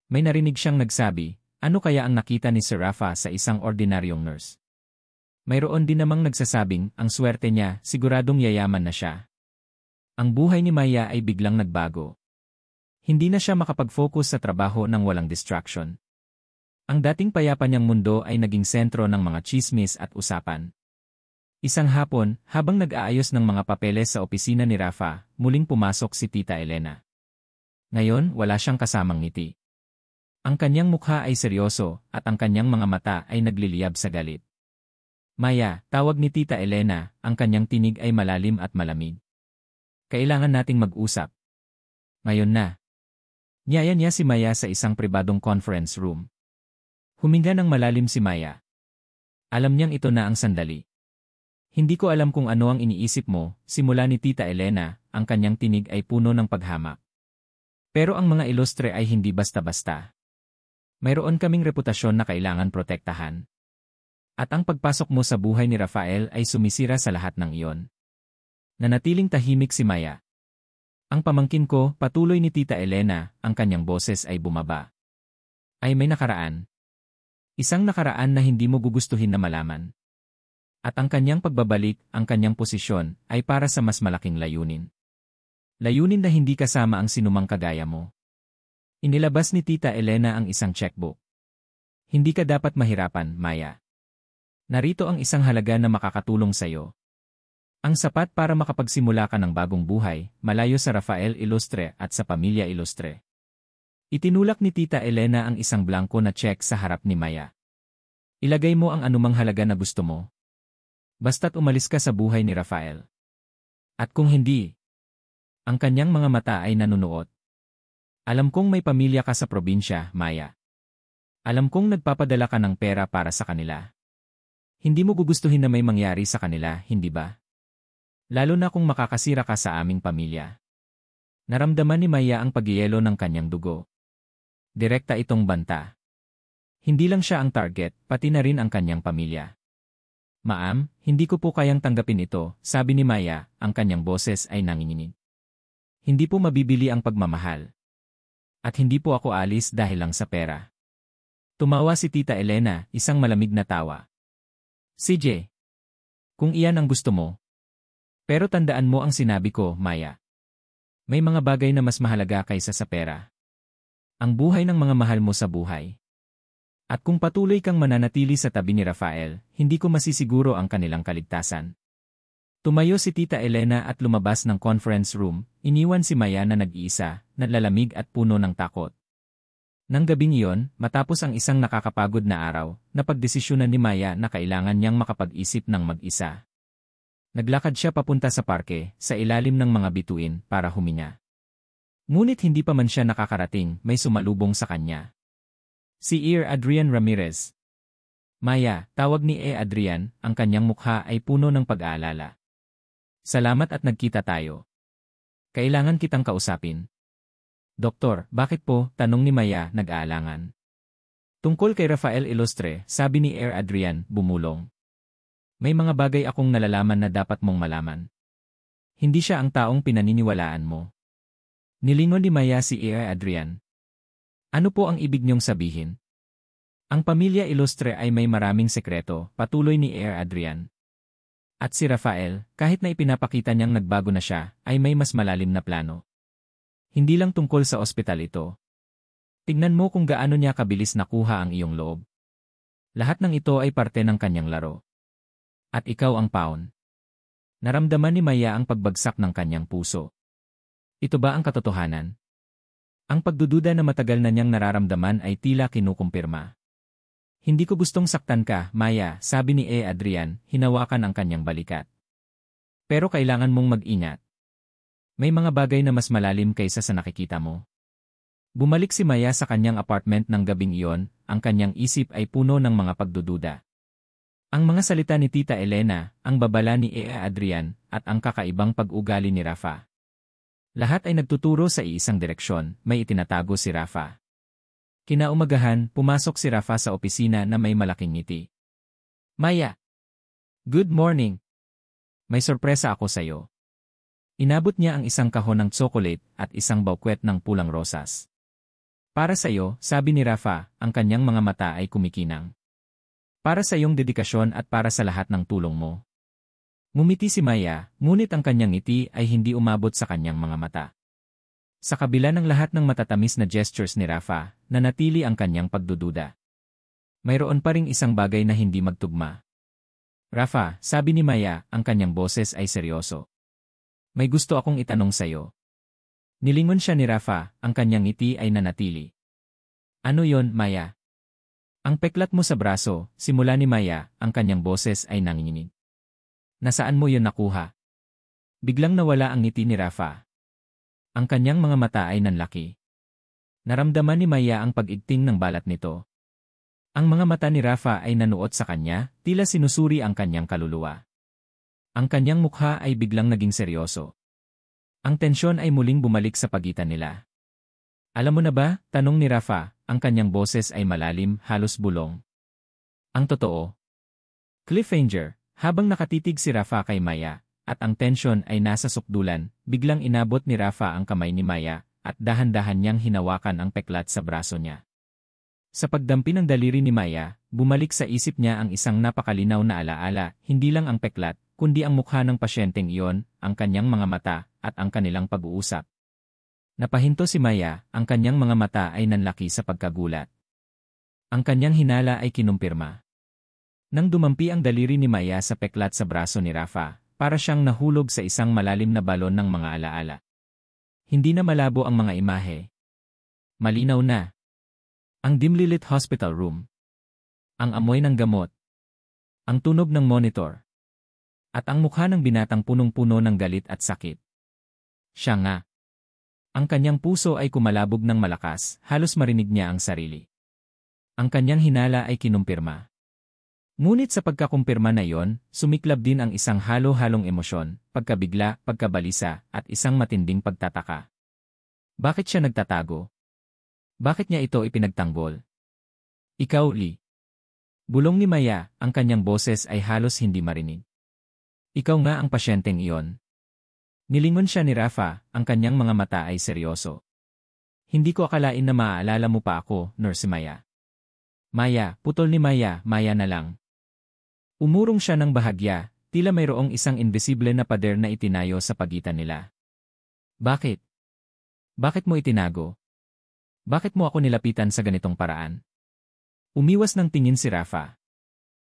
May narinig siyang nagsabi, ano kaya ang nakita ni Sir Rafa sa isang ordinaryong nurse? Mayroon din namang nagsasabing, ang swerte niya, siguradong yayaman na siya. Ang buhay ni Maya ay biglang nagbago. Hindi na siya makapag-focus sa trabaho nang walang distraction. Ang dating payapa niyang mundo ay naging sentro ng mga tsismis at usapan. Isang hapon, habang nag-aayos ng mga papeles sa opisina ni Rafa, muling pumasok si Tita Elena. Ngayon, wala siyang kasamang ngiti. Ang kanyang mukha ay seryoso, at ang kanyang mga mata ay nagliliyab sa galit. Maya, tawag ni Tita Elena, ang kanyang tinig ay malalim at malamig. Kailangan nating mag-usap. Ngayon na. Niyaya niya si Maya sa isang pribadong conference room. Huminga ng malalim si Maya. Alam niyang ito na ang sandali. Hindi ko alam kung ano ang iniisip mo, simula ni Tita Elena, ang kanyang tinig ay puno ng paghamak. Pero ang mga Ilustre ay hindi basta-basta. Mayroon kaming reputasyon na kailangan protektahan. At ang pagpasok mo sa buhay ni Rafael ay sumisira sa lahat ng iyon. Nanatiling tahimik si Maya. Ang pamangkin ko, patuloy ni Tita Elena, ang kanyang boses ay bumaba. Ay may nakaraan. Isang nakaraan na hindi mo gugustuhin na malaman. At ang kanyang pagbabalik, ang kanyang posisyon, ay para sa mas malaking layunin. Layunin na hindi kasama ang sinumang kagaya mo. Inilabas ni Tita Elena ang isang checkbook. Hindi ka dapat mahirapan, Maya. Narito ang isang halaga na makakatulong sa iyo. Ang sapat para makapagsimula ka ng bagong buhay, malayo sa Rafael Ilustre at sa pamilya Ilustre. Itinulak ni Tita Elena ang isang blanko na check sa harap ni Maya. Ilagay mo ang anumang halaga na gusto mo. Basta't umalis ka sa buhay ni Rafael. At kung hindi, ang kanyang mga mata ay nanunuot. Alam kong may pamilya ka sa probinsya, Maya. Alam kong nagpapadala ka ng pera para sa kanila. Hindi mo gugustuhin na may mangyari sa kanila, hindi ba? Lalo na kung makakasira ka sa aming pamilya. Naramdaman ni Maya ang pagyelo ng kanyang dugo. Direkta itong banta. Hindi lang siya ang target, pati na rin ang kanyang pamilya. Ma'am, hindi ko po kayang tanggapin ito, sabi ni Maya, ang kanyang boses ay nanginginig. Hindi po mabibili ang pagmamahal. At hindi po ako alis dahil lang sa pera. Tumawa si Tita Elena, isang malamig na tawa. CJ, kung iyan ang gusto mo. Pero tandaan mo ang sinabi ko, Maya. May mga bagay na mas mahalaga kaysa sa pera. Ang buhay ng mga mahal mo sa buhay. At kung patuloy kang mananatili sa tabi ni Rafael, hindi ko masisiguro ang kanilang kaligtasan. Tumayo si Tita Elena at lumabas ng conference room, iniwan si Maya na nag-iisa, nalalamig at puno ng takot. Nang gabing iyon, matapos ang isang nakakapagod na araw, napagdesisyonan ni Maya na kailangan niyang makapag-isip ng mag-isa. Naglakad siya papunta sa parke, sa ilalim ng mga bituin, para huminga. Ngunit hindi pa man siya nakakarating, may sumalubong sa kanya. Si Adrian Ramirez. Maya, tawag ni Adrian, ang kanyang mukha ay puno ng pag-aalala. Salamat at nagkita tayo. Kailangan kitang kausapin. Doktor, bakit po? Tanong ni Maya, nag-aalangan. Tungkol kay Rafael Ilostre, sabi ni Adrian, bumulong. May mga bagay akong nalalaman na dapat mong malaman. Hindi siya ang taong pinaniniwalaan mo. Nilingon ni Maya si Adrian. Ano po ang ibig niyong sabihin? Ang pamilya Ilostre ay may maraming sekreto, patuloy ni Adrian. At si Rafael, kahit na ipinapakita niyang nagbago na siya, ay may mas malalim na plano. Hindi lang tungkol sa ospital ito. Tignan mo kung gaano niya kabilis nakuha ang iyong loob. Lahat ng ito ay parte ng kanyang laro. At ikaw ang pawn. Naramdaman ni Maya ang pagbagsak ng kanyang puso. Ito ba ang katotohanan? Ang pagdududa na matagal na niyang nararamdaman ay tila kinukumpirma. Hindi ko gustong saktan ka, Maya, sabi ni Adrian, hinawakan ang kanyang balikat. Pero kailangan mong mag-ingat. May mga bagay na mas malalim kaysa sa nakikita mo. Bumalik si Maya sa kanyang apartment ng gabing iyon, ang kanyang isip ay puno ng mga pagdududa. Ang mga salita ni Tita Elena, ang babala ni Adrian, at ang kakaibang pag-ugali ni Rafa. Lahat ay nagtuturo sa iisang direksyon, may itinatago si Rafa. Kinaumagahan, pumasok si Rafa sa opisina na may malaking ngiti. Maya! Good morning! May sorpresa ako sa'yo. Inabot niya ang isang kahon ng tsokolate at isang bouquet ng pulang rosas. Para sa'yo, sabi ni Rafa, ang kanyang mga mata ay kumikinang. Para sa iyong dedikasyon at para sa lahat ng tulong mo. Ngumiti si Maya, ngunit ang kanyang ngiti ay hindi umabot sa kanyang mga mata. Sa kabila ng lahat ng matatamis na gestures ni Rafa, nanatili ang kanyang pagdududa. Mayroon pa ring isang bagay na hindi magtugma. Rafa, sabi ni Maya, ang kanyang boses ay seryoso. May gusto akong itanong sa'yo. Nilingon siya ni Rafa, ang kanyang ngiti ay nanatili. Ano yon, Maya? Ang peklat mo sa braso, simula ni Maya, ang kanyang boses ay nanginginig. Nasaan mo yon nakuha? Biglang nawala ang ngiti ni Rafa. Ang kanyang mga mata ay nanlaki. Naramdaman ni Maya ang pag-igting ng balat nito. Ang mga mata ni Rafa ay nanuot sa kanya, tila sinusuri ang kanyang kaluluwa. Ang kanyang mukha ay biglang naging seryoso. Ang tensyon ay muling bumalik sa pagitan nila. Alam mo na ba, tanong ni Rafa, ang kanyang boses ay malalim, halos bulong. Ang totoo. Cliffhanger. Habang nakatitig si Rafa kay Maya, at ang tensyon ay nasa sukdulan, biglang inabot ni Rafa ang kamay ni Maya, at dahan-dahan niyang hinawakan ang peklat sa braso niya. Sa pagdampi ng daliri ni Maya, bumalik sa isip niya ang isang napakalinaw na alaala, hindi lang ang peklat, kundi ang mukha ng pasyenteng iyon, ang kanyang mga mata, at ang kanilang pag-uusap. Napahinto si Maya, ang kanyang mga mata ay nanlaki sa pagkagulat. Ang kanyang hinala ay kinumpirma. Nang dumampi ang daliri ni Maya sa peklat sa braso ni Rafa, para siyang nahulog sa isang malalim na balon ng mga alaala. Hindi na malabo ang mga imahe. Malinaw na. Ang dimly lit hospital room. Ang amoy ng gamot. Ang tunog ng monitor. At ang mukha ng binatang punong-puno ng galit at sakit. Siya nga. Ang kanyang puso ay kumalabog ng malakas, halos marinig niya ang sarili. Ang kanyang hinala ay kinumpirma. Ngunit sa pagkakumpirma na iyon, sumiklab din ang isang halo-halong emosyon, pagkabigla, pagkabalisa, at isang matinding pagtataka. Bakit siya nagtatago? Bakit niya ito ipinagtanggol? Ikaw, Lee. Bulong ni Maya, ang kanyang boses ay halos hindi marinig. Ikaw nga ang pasyenteng iyon. Nilingon siya ni Rafa, ang kanyang mga mata ay seryoso. Hindi ko akalain na maaalala mo pa ako, Nurse Maya. Maya, putol ni Maya, Maya na lang. Umurong siya ng bahagya, tila mayroong isang invisible na pader na itinayo sa pagitan nila. Bakit? Bakit mo itinago? Bakit mo ako nilapitan sa ganitong paraan? Umiwas ng tingin si Rafa.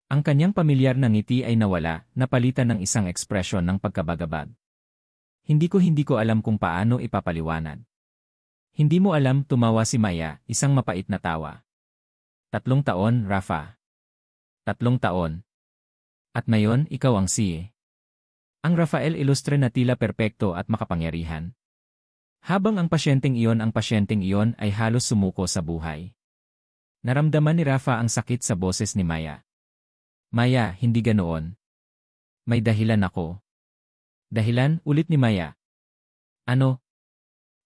Ang kanyang pamilyar na ngiti ay nawala, napalitan ng isang ekspresyon ng pagkabagabag. Hindi ko alam kung paano ipapaliwanag. Hindi mo alam, tumawa si Maya, isang mapait na tawa. 3 taon, Rafa. 3 taon. At ngayon, ikaw ang ang Rafael Ilustre na tila perpekto at makapangyarihan. Habang ang pasyenteng iyon ay halos sumuko sa buhay. Naramdaman ni Rafa ang sakit sa boses ni Maya. Maya, hindi ganoon. May dahilan ako. Dahilan, ulit ni Maya. Ano?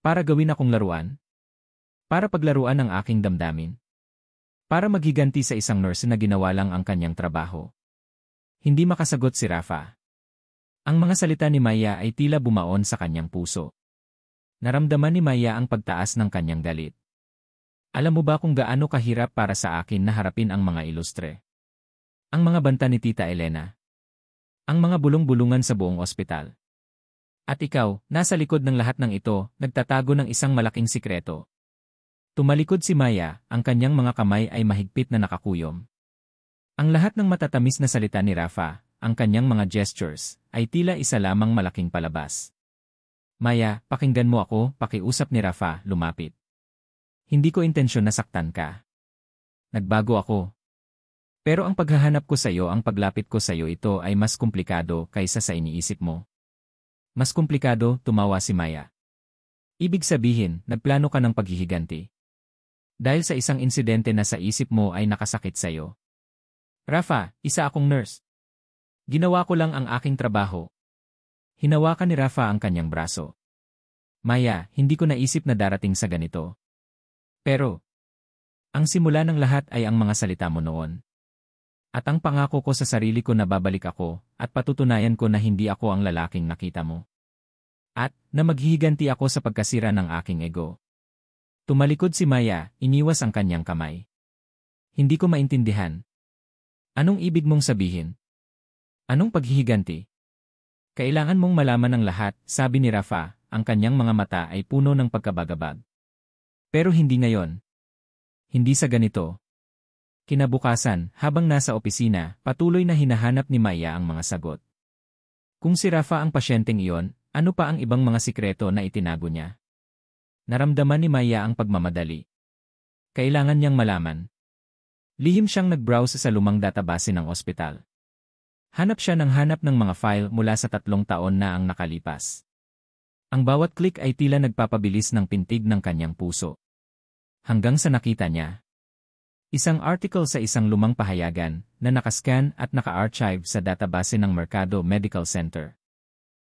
Para gawin akong laruan? Para paglaruan ang aking damdamin? Para maghiganti sa isang nurse na ginawa lang ang kanyang trabaho? Hindi makasagot si Rafa. Ang mga salita ni Maya ay tila bumaon sa kanyang puso. Naramdaman ni Maya ang pagtaas ng kanyang galit. Alam mo ba kung gaano kahirap para sa akin na harapin ang mga ilustre? Ang mga banta ni Tita Elena. Ang mga bulong-bulungan sa buong ospital. At ikaw, nasa likod ng lahat ng ito, nagtatago ng isang malaking sikreto. Tumalikod si Maya, ang kanyang mga kamay ay mahigpit na nakakuyom. Ang lahat ng matatamis na salita ni Rafa, ang kanyang mga gestures, ay tila isa lamang malaking palabas. Maya, pakinggan mo ako, pakiusap ni Rafa, lumapit. Hindi ko intensyon na saktan ka. Nagbago ako. Pero ang paghahanap ko sa iyo, ang paglapit ko sa iyo, ito ay mas komplikado kaysa sa iniisip mo. Mas komplikado, tumawa si Maya. Ibig sabihin, nagplano ka ng paghihiganti. Dahil sa isang insidente na sa isip mo ay nakasakit sa iyo. Rafa, isa akong nurse. Ginawa ko lang ang aking trabaho. Hinawakan ni Rafa ang kanyang braso. Maya, hindi ko naisip na darating sa ganito. Pero, ang simula ng lahat ay ang mga salita mo noon. At ang pangako ko sa sarili ko na babalik ako, at patutunayan ko na hindi ako ang lalaking nakita mo. At, na maghihiganti ako sa pagkasira ng aking ego. Tumalikod si Maya, iniwas ang kanyang kamay. Hindi ko maintindihan. Anong ibig mong sabihin? Anong paghihiganti? Kailangan mong malaman ng lahat, sabi ni Rafa, ang kanyang mga mata ay puno ng pagkabagabag. Pero hindi ngayon. Hindi sa ganito. Kinabukasan, habang nasa opisina, patuloy na hinahanap ni Maya ang mga sagot. Kung si Rafa ang pasyenteng iyon, ano pa ang ibang mga sikreto na itinago niya? Naramdaman ni Maya ang pagmamadali. Kailangan niyang malaman. Lihim siyang nag-browse sa lumang database ng ospital. Hanap siya ng mga file mula sa 3 taon na ang nakalipas. Ang bawat click ay tila nagpapabilis ng pintig ng kanyang puso. Hanggang sa nakita niya. Isang article sa isang lumang pahayagan na nakascan at naka-archive sa database ng Mercado Medical Center.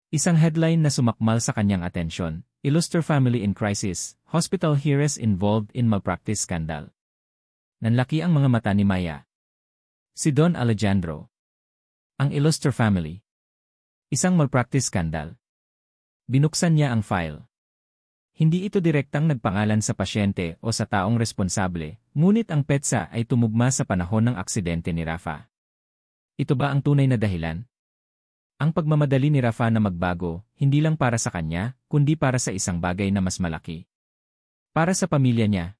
Isang headline na sumakmal sa kanyang atensyon, Ilustre Family in Crisis, Hospital Heiress Involved in Malpractice Scandal. Nanlaki ang mga mata ni Maya. Si Don Alejandro. Ang Ilustre Family. Isang malpractice scandal. Binuksan niya ang file. Hindi ito direktang nagpangalan sa pasyente o sa taong responsable, ngunit ang petsa ay tumugma sa panahon ng aksidente ni Rafa. Ito ba ang tunay na dahilan? Ang pagmamadali ni Rafa na magbago, hindi lang para sa kanya, kundi para sa isang bagay na mas malaki. Para sa pamilya niya.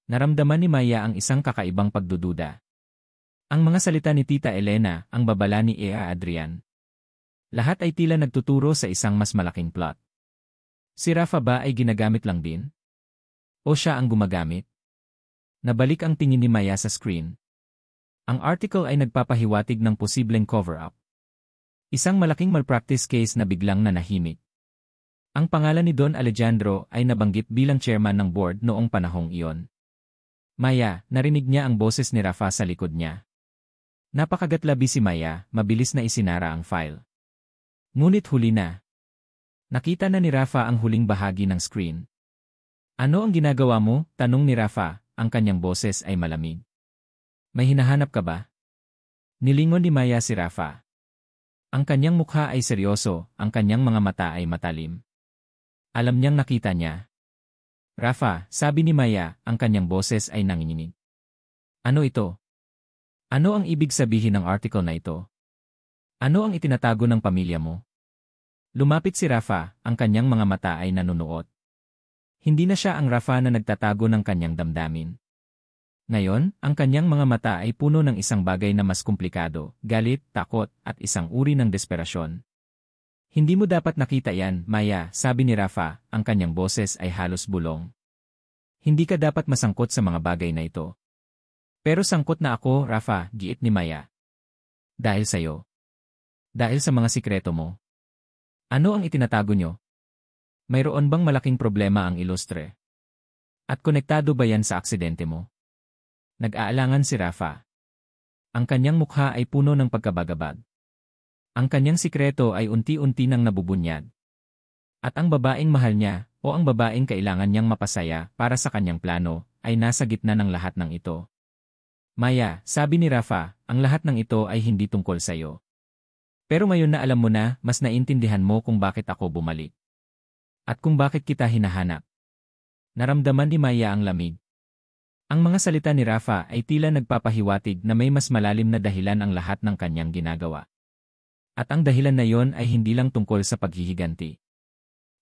Naramdaman ni Maya ang isang kakaibang pagdududa. Ang mga salita ni Tita Elena, ang babala ni Ea Adrian. Lahat ay tila nagtuturo sa isang mas malaking plot. Si Rafa ba ay ginagamit lang din? O siya ang gumagamit? Nabalik ang tingin ni Maya sa screen. Ang article ay nagpapahiwatig ng posibleng cover-up. Isang malaking malpractice case na biglang nanahimik. Ang pangalan ni Don Alejandro ay nabanggit bilang chairman ng board noong panahong iyon. Maya, narinig niya ang boses ni Rafa sa likod niya. Napakagatlabi si Maya, mabilis na isinara ang file. Ngunit huli na. Nakita na ni Rafa ang huling bahagi ng screen. Ano ang ginagawa mo? Tanong ni Rafa, ang kanyang boses ay malamig. May hinahanap ka ba? Nilingon ni Maya si Rafa. Ang kanyang mukha ay seryoso, ang kanyang mga mata ay matalim. Alam niyang nakita niya. Rafa, sabi ni Maya, ang kanyang boses ay nanginginig. Ano ito? Ano ang ibig sabihin ng article na ito? Ano ang itinatago ng pamilya mo? Lumapit si Rafa, ang kanyang mga mata ay nanunuot. Hindi na siya ang Rafa na nagtatago ng kanyang damdamin. Ngayon, ang kanyang mga mata ay puno ng isang bagay na mas komplikado, galit, takot, at isang uri ng desperasyon. Hindi mo dapat nakita yan, Maya, sabi ni Rafa, ang kanyang boses ay halos bulong. Hindi ka dapat masangkot sa mga bagay na ito. Pero sangkot na ako, Rafa, giit ni Maya. Dahil sa'yo. Dahil sa mga sikreto mo. Ano ang itinatago nyo? Mayroon bang malaking problema ang Ilustre? At konektado ba yan sa aksidente mo? Nag-aalangan si Rafa. Ang kanyang mukha ay puno ng pagkabagabag. Ang kanyang sikreto ay unti-unti nang nabubunyag. At ang babaeng mahal niya, o ang babaeng kailangan niyang mapasaya para sa kanyang plano, ay nasa gitna ng lahat ng ito. Maya, sabi ni Rafa, ang lahat ng ito ay hindi tungkol sa'yo. Pero ngayon na alam mo na, mas naintindihan mo kung bakit ako bumalik. At kung bakit kita hinahanap. Naramdaman ni Maya ang lamig. Ang mga salita ni Rafa ay tila nagpapahiwatig na may mas malalim na dahilan ang lahat ng kanyang ginagawa. At ang dahilan na yon ay hindi lang tungkol sa paghihiganti.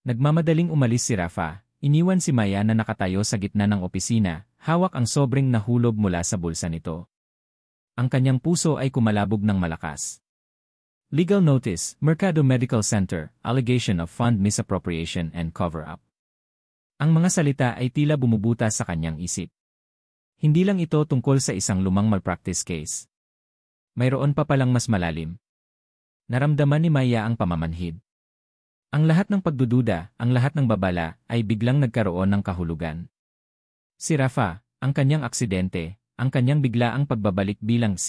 Nagmamadaling umalis si Rafa, iniwan si Maya na nakatayo sa gitna ng opisina, hawak ang sobrang nahulog mula sa bulsa nito. Ang kanyang puso ay kumalabog ng malakas. Legal notice, Mercado Medical Center, allegation of fund misappropriation and cover-up. Ang mga salita ay tila bumubuta sa kanyang isip. Hindi lang ito tungkol sa isang lumang malpractice case. Mayroon pa palang mas malalim. Naramdaman ni Maya ang pamamanhid. Ang lahat ng pagdududa, ang lahat ng babala, ay biglang nagkaroon ng kahulugan. Si Rafa, ang kanyang aksidente, ang kanyang biglaang pagbabalik bilang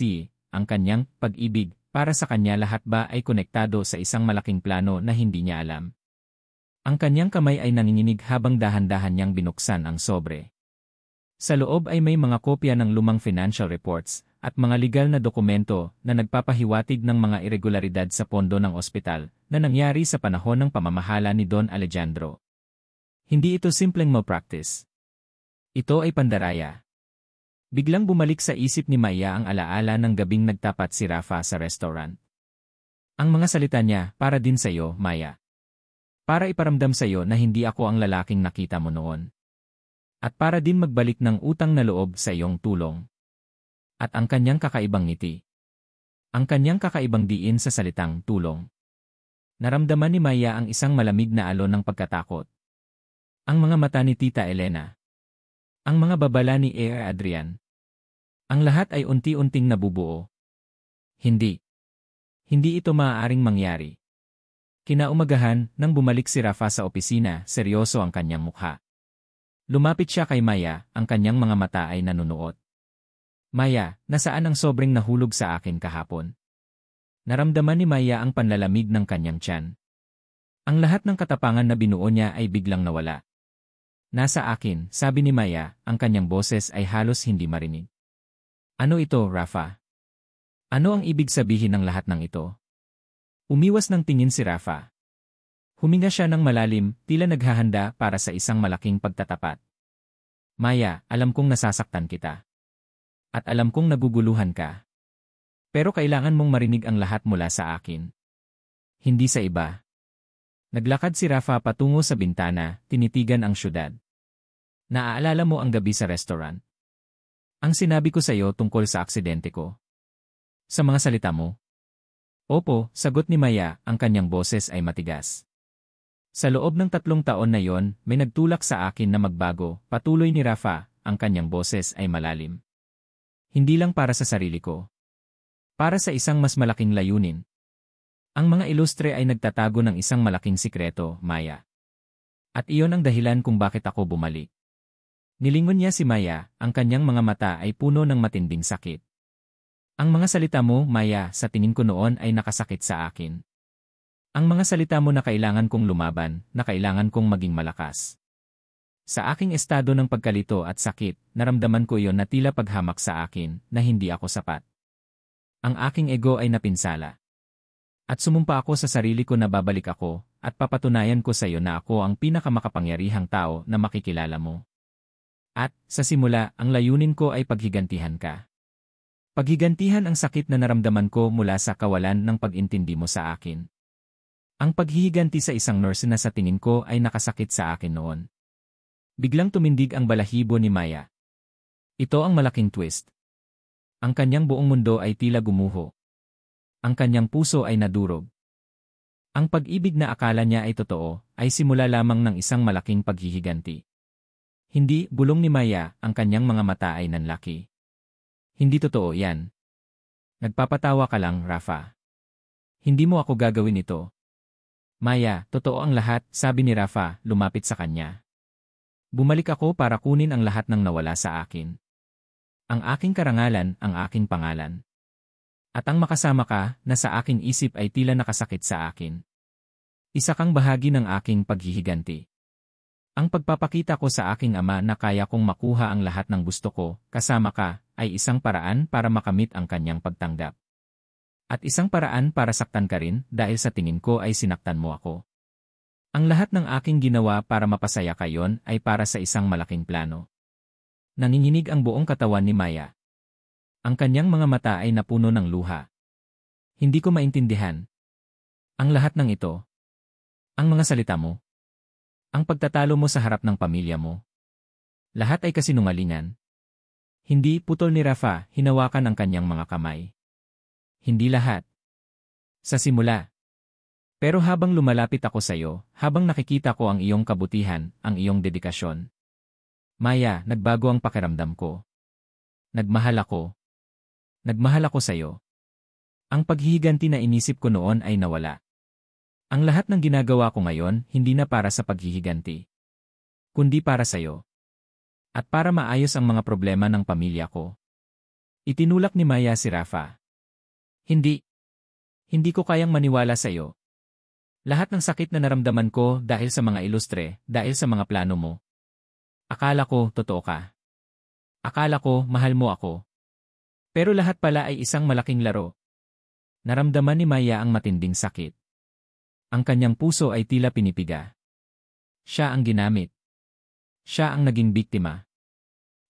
ang kanyang pag-ibig, para sa kanya lahat ba ay konektado sa isang malaking plano na hindi niya alam. Ang kanyang kamay ay nanginginig habang dahan-dahan niyang binuksan ang sobre. Sa loob ay may mga kopya ng lumang financial reports at mga legal na dokumento na nagpapahiwatig ng mga irregularidad sa pondo ng ospital na nangyari sa panahon ng pamamahala ni Don Alejandro. Hindi ito simpleng malpractice. Ito ay pandaraya. Biglang bumalik sa isip ni Maya ang alaala ng gabing nagtapat si Rafa sa restaurant. Ang mga salita niya, para din sa iyo, Maya. Para iparamdam sa iyo na hindi ako ang lalaking nakita mo noon. At para din magbalik ng utang na loob sa iyong tulong. At ang kanyang kakaibang ngiti. Ang kanyang kakaibang diin sa salitang tulong. Naramdaman ni Maya ang isang malamig na alon ng pagkatakot. Ang mga mata ni Tita Elena. Ang mga babala ni Adrian. Ang lahat ay unti-unting nabubuo. Hindi. Hindi ito maaaring mangyari. Kinaumagahan, nang bumalik si Rafa sa opisina, seryoso ang kanyang mukha. Lumapit siya kay Maya, ang kanyang mga mata ay nanunuot. Maya, nasaan ang sobrang nahulog sa akin kahapon? Naramdaman ni Maya ang panlalamig ng kanyang tiyan. Ang lahat ng katapangan na binuo niya ay biglang nawala. Nasa akin, sabi ni Maya, ang kanyang boses ay halos hindi marinig. Ano ito, Rafa? Ano ang ibig sabihin ng lahat ng ito? Umiwas ng tingin si Rafa. Huminga siya ng malalim, tila naghahanda para sa isang malaking pagtatapat. Maya, alam kong nasasaktan kita. At alam kong naguguluhan ka. Pero kailangan mong marinig ang lahat mula sa akin. Hindi sa iba. Naglakad si Rafa patungo sa bintana, tinitigan ang syudad. Naaalala mo ang gabi sa restaurant? Ang sinabi ko sa iyo tungkol sa aksidente ko. Sa mga salita mo? Opo, sagot ni Maya, ang kanyang boses ay matigas. Sa loob ng 3 taon na yon, may nagtulak sa akin na magbago, patuloy ni Rafa, ang kanyang boses ay malalim. Hindi lang para sa sarili ko. Para sa isang mas malaking layunin. Ang mga ilustre ay nagtatago ng isang malaking sikreto, Maya. At iyon ang dahilan kung bakit ako bumalik. Nilingon niya si Maya, ang kanyang mga mata ay puno ng matinding sakit. Ang mga salita mo, Maya, sa tingin ko noon ay nakasakit sa akin. Ang mga salita mo na kailangan kong lumaban, na kailangan kong maging malakas. Sa aking estado ng pagkalito at sakit, naramdaman ko iyon na tila paghamak sa akin, na hindi ako sapat. Ang aking ego ay napinsala. At sumumpa ako sa sarili ko na babalik ako, at papatunayan ko sa iyo na ako ang pinakamakapangyarihang tao na makikilala mo. At, sa simula, ang layunin ko ay paghigantihan ka. Paghigantihan ang sakit na naramdaman ko mula sa kawalan ng pag-intindi mo sa akin. Ang paghihiganti sa isang nurse na sa tingin ko ay nakasakit sa akin noon. Biglang tumindig ang balahibo ni Maya. Ito ang malaking twist. Ang kanyang buong mundo ay tila gumuho. Ang kanyang puso ay nadurog. Ang pag-ibig na akala niya ay totoo, ay simula lamang ng isang malaking paghihiganti. Hindi, bulong ni Maya, ang kanyang mga mata ay nanlaki. Hindi totoo yan. Nagpapatawa ka lang, Rafa. Hindi mo ako gagawin ito. Maya, totoo ang lahat, sabi ni Rafa, lumapit sa kanya. Bumalik ako para kunin ang lahat ng nawala sa akin. Ang aking karangalan, ang aking pangalan. At ang makasama ka, na sa aking isip ay tila nakasakit sa akin. Isa kang bahagi ng aking paghihiganti. Ang pagpapakita ko sa aking ama na kaya kong makuha ang lahat ng gusto ko, kasama ka, ay isang paraan para makamit ang kanyang pagtanggap. At isang paraan para saktan ka rin dahil sa tingin ko ay sinaktan mo ako. Ang lahat ng aking ginawa para mapasaya ka yon ay para sa isang malaking plano. Nanginginig ang buong katawan ni Maya. Ang kanyang mga mata ay napuno ng luha. Hindi ko maintindihan. Ang lahat ng ito. Ang mga salita mo. Ang pagtatalo mo sa harap ng pamilya mo. Lahat ay kasinungalingan. Hindi, putol ni Rafa, hinawakan ang kanyang mga kamay. Hindi lahat. Sa simula. Pero habang lumalapit ako sa iyo, habang nakikita ko ang iyong kabutihan, ang iyong dedikasyon. Maya, nagbago ang pakiramdam ko. Nagmahal ako. Nagmahal ako sa iyo. Ang paghihiganti na inisip ko noon ay nawala. Ang lahat ng ginagawa ko ngayon, hindi na para sa paghihiganti. Kundi para sa iyo. At para maayos ang mga problema ng pamilya ko. Itinulak ni Maya si Rafa. Hindi. Hindi ko kayang maniwala sa iyo. Lahat ng sakit na naramdaman ko dahil sa mga ilustre, dahil sa mga plano mo. Akala ko, totoo ka. Akala ko, mahal mo ako. Pero lahat pala ay isang malaking laro. Naramdaman ni Maya ang matinding sakit. Ang kanyang puso ay tila pinipiga. Siya ang ginamit. Siya ang naging biktima.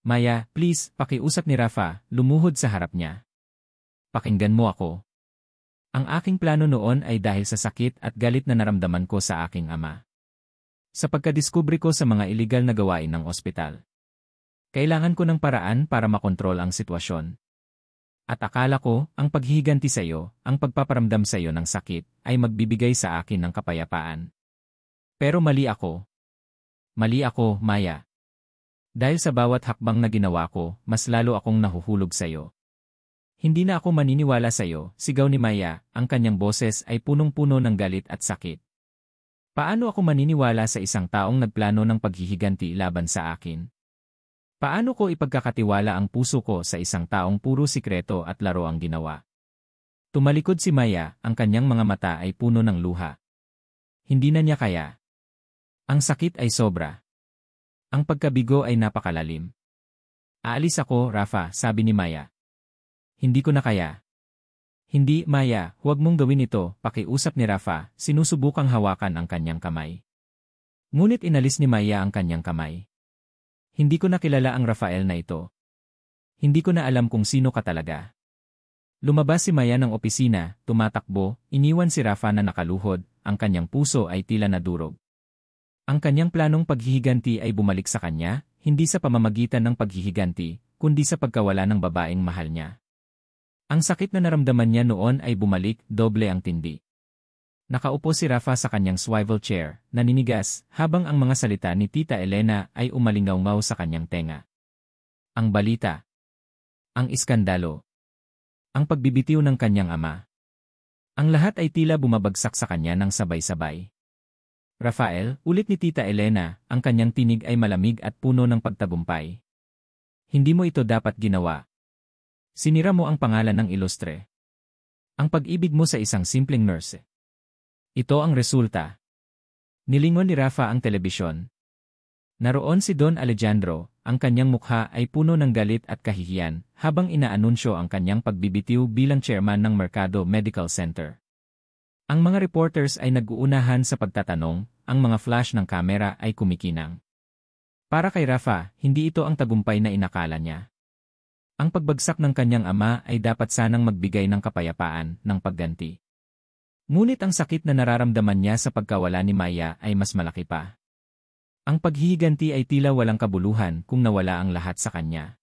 Maya, please, pakiusap ni Rafa, lumuhod sa harap niya. Pakinggan mo ako. Ang aking plano noon ay dahil sa sakit at galit na naramdaman ko sa aking ama. Sa pagkadiskubre ko sa mga iligal na gawain ng ospital. Kailangan ko ng paraan para makontrol ang sitwasyon. At akala ko, ang paghihiganti sa iyo, ang pagpaparamdam sa iyo ng sakit, ay magbibigay sa akin ng kapayapaan. Pero mali ako. Mali ako, Maya. Dahil sa bawat hakbang na ginawa ko, mas lalo akong nahuhulog sa iyo. Hindi na ako maniniwala sa iyo, sigaw ni Maya, ang kanyang boses ay punong-puno ng galit at sakit. Paano ako maniniwala sa isang taong nagplano ng paghihiganti laban sa akin? Paano ko ipagkakatiwala ang puso ko sa isang taong puro sikreto at laro ang ginawa? Tumalikod si Maya, ang kanyang mga mata ay puno ng luha. Hindi na niya kaya. Ang sakit ay sobra. Ang pagkabigo ay napakalalim. Aalis ako, Rafa, sabi ni Maya. Hindi ko na kaya. Hindi, Maya, huwag mong gawin ito, pakiusap ni Rafa, sinusubukang hawakan ang kanyang kamay. Ngunit inalis ni Maya ang kanyang kamay. Hindi ko na kilala ang Rafael na ito. Hindi ko na alam kung sino ka talaga. Lumabas si Maya ng opisina, tumatakbo, iniwan si Rafa na nakaluhod, ang kanyang puso ay tila nadurog. Ang kanyang planong paghihiganti ay bumalik sa kanya, hindi sa pamamagitan ng paghihiganti, kundi sa pagkawala ng babaeng mahal niya. Ang sakit na naramdaman niya noon ay bumalik, doble ang tindi. Nakaupo si Rafa sa kanyang swivel chair, naninigas, habang ang mga salita ni Tita Elena ay umalingaw-ngaw sa kanyang tenga. Ang balita. Ang iskandalo. Ang pagbibitiw ng kanyang ama. Ang lahat ay tila bumabagsak sa kanya ng sabay-sabay. Rafael, ulit ni Tita Elena, ang kanyang tinig ay malamig at puno ng pagtagumpay. Hindi mo ito dapat ginawa. Sinira mo ang pangalan ng ilustre. Ang pag-ibig mo sa isang simpleng nurse. Ito ang resulta. Nilingon ni Rafa ang telebisyon. Naroon si Don Alejandro, ang kanyang mukha ay puno ng galit at kahihiyan habang inaanunsyo ang kanyang pagbibitiw bilang chairman ng Mercado Medical Center. Ang mga reporters ay nag-uunahan sa pagtatanong, ang mga flash ng kamera ay kumikinang. Para kay Rafa, hindi ito ang tagumpay na inakala niya. Ang pagbagsak ng kanyang ama ay dapat sanang magbigay ng kapayapaan, ng pagganti. Ngunit ang sakit na nararamdaman niya sa pagkawala ni Maya ay mas malaki pa. Ang paghihiganti ay tila walang kabuluhan kung nawala ang lahat sa kanya.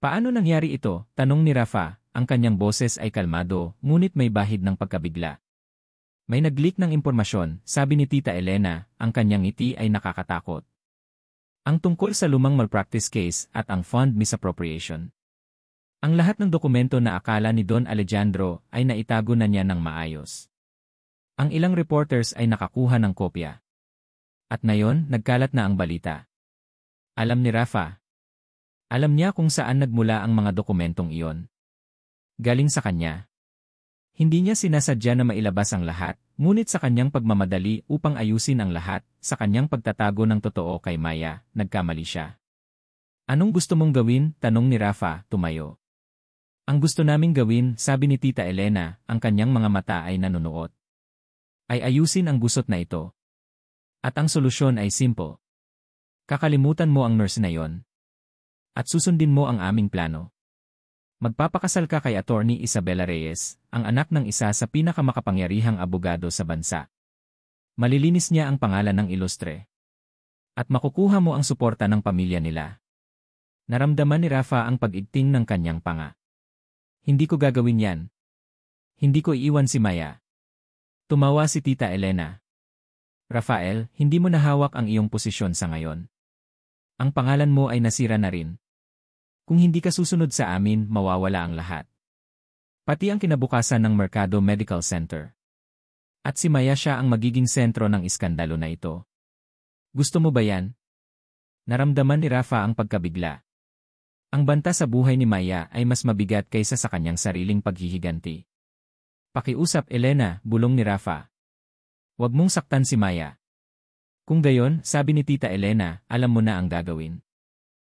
Paano nangyari ito? Tanong ni Rafa, ang kanyang boses ay kalmado, ngunit may bahid ng pagkabigla. May nag-leak ng impormasyon, sabi ni Tita Elena, ang kanyang ngiti ay nakakatakot. Ang tungkol sa lumang malpractice case at ang fund misappropriation. Ang lahat ng dokumento na akala ni Don Alejandro ay naitago na niya ng maayos. Ang ilang reporters ay nakakuha ng kopya. At ngayon, nagkalat na ang balita. Alam ni Rafa. Alam niya kung saan nagmula ang mga dokumentong iyon. Galing sa kanya. Hindi niya sinasadya na mailabas ang lahat, ngunit sa kanyang pagmamadali upang ayusin ang lahat, sa kanyang pagtatago ng totoo kay Maya, nagkamali siya. Anong gusto mong gawin? Tanong ni Rafa, tumayo. Ang gusto naming gawin, sabi ni Tita Elena, ang kanyang mga mata ay nanunuot. Ay ayusin ang gusot na ito. At ang solusyon ay simple. Kakalimutan mo ang nurse na yon. At susundin mo ang aming plano. Magpapakasal ka kay Attorney Isabela Reyes, ang anak ng isa sa pinakamakapangyarihang abogado sa bansa. Malilinis niya ang pangalan ng ilustre. At makukuha mo ang suporta ng pamilya nila. Naramdaman ni Rafa ang pag-igting ng kanyang panga. Hindi ko gagawin yan. Hindi ko iiwan si Maya. Tumawa si Tita Elena. Rafael, hindi mo nahawak ang iyong posisyon sa ngayon. Ang pangalan mo ay nasira na rin. Kung hindi ka susunod sa amin, mawawala ang lahat. Pati ang kinabukasan ng Mercado Medical Center. At si Maya siya ang magiging sentro ng iskandalo na ito. Gusto mo ba yan? Naramdaman ni Rafa ang pagkabigla. Ang banta sa buhay ni Maya ay mas mabigat kaysa sa kanyang sariling paghihiganti. Pakiusap Elena, bulong ni Rafa. Huwag mong saktan si Maya. Kung gayon, sabi ni Tita Elena, alam mo na ang gagawin.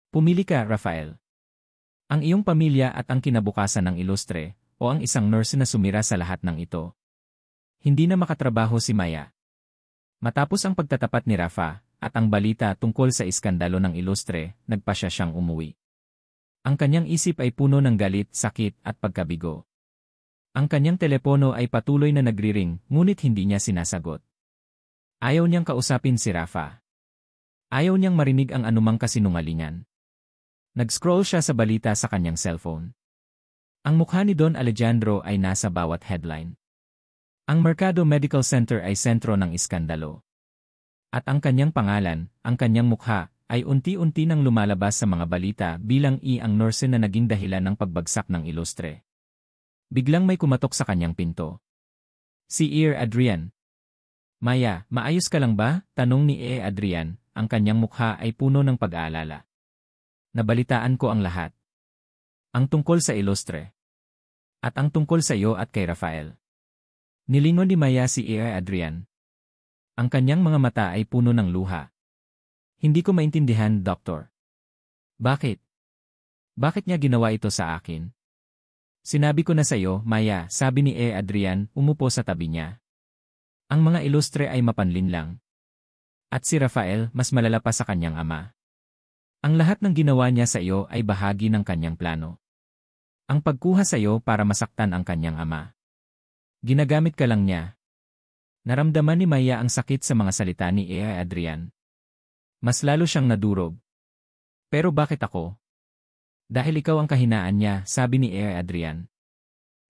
Pumili ka, Rafael. Ang iyong pamilya at ang kinabukasan ng ilustre, o ang isang nurse na sumira sa lahat ng ito. Hindi na makatrabaho si Maya. Matapos ang pagtatapat ni Rafa, at ang balita tungkol sa iskandalo ng ilustre, nagpasya siyang umuwi. Ang kanyang isip ay puno ng galit, sakit at pagkabigo. Ang kanyang telepono ay patuloy na nagriring, ngunit hindi niya sinasagot. Ayaw niyang kausapin si Rafa. Ayaw niyang marinig ang anumang kasinungalingan. Nag-scroll siya sa balita sa kanyang cellphone. Ang mukha ni Don Alejandro ay nasa bawat headline. Ang Mercado Medical Center ay sentro ng iskandalo. At ang kanyang pangalan, ang kanyang mukha, ay unti-unti nang lumalabas sa mga balita bilang ang nurse na naging dahilan ng pagbagsak ng ilustre. Biglang may kumatok sa kanyang pinto. Si Adrian. Maya, maayos ka lang ba? Tanong ni Adrian, ang kanyang mukha ay puno ng pag-aalala. Nabalitaan ko ang lahat. Ang tungkol sa ilustre. At ang tungkol sa iyo at kay Rafael. Nilingon ni Maya si Adrian. Ang kanyang mga mata ay puno ng luha. Hindi ko maintindihan, Doktor. Bakit? Bakit niya ginawa ito sa akin? Sinabi ko na sa iyo, Maya, sabi ni Adrian, umupo sa tabi niya. Ang mga ilustre ay mapanlin lang. At si Rafael, mas malala pa sa kanyang ama. Ang lahat ng ginawa niya sa iyo ay bahagi ng kanyang plano. Ang pagkuha sa iyo para masaktan ang kanyang ama. Ginagamit ka lang niya. Naramdaman ni Maya ang sakit sa mga salita ni Adrian. Mas lalo siyang nadurog. Pero bakit ako? Dahil ikaw ang kahinaan niya, sabi ni Adrian.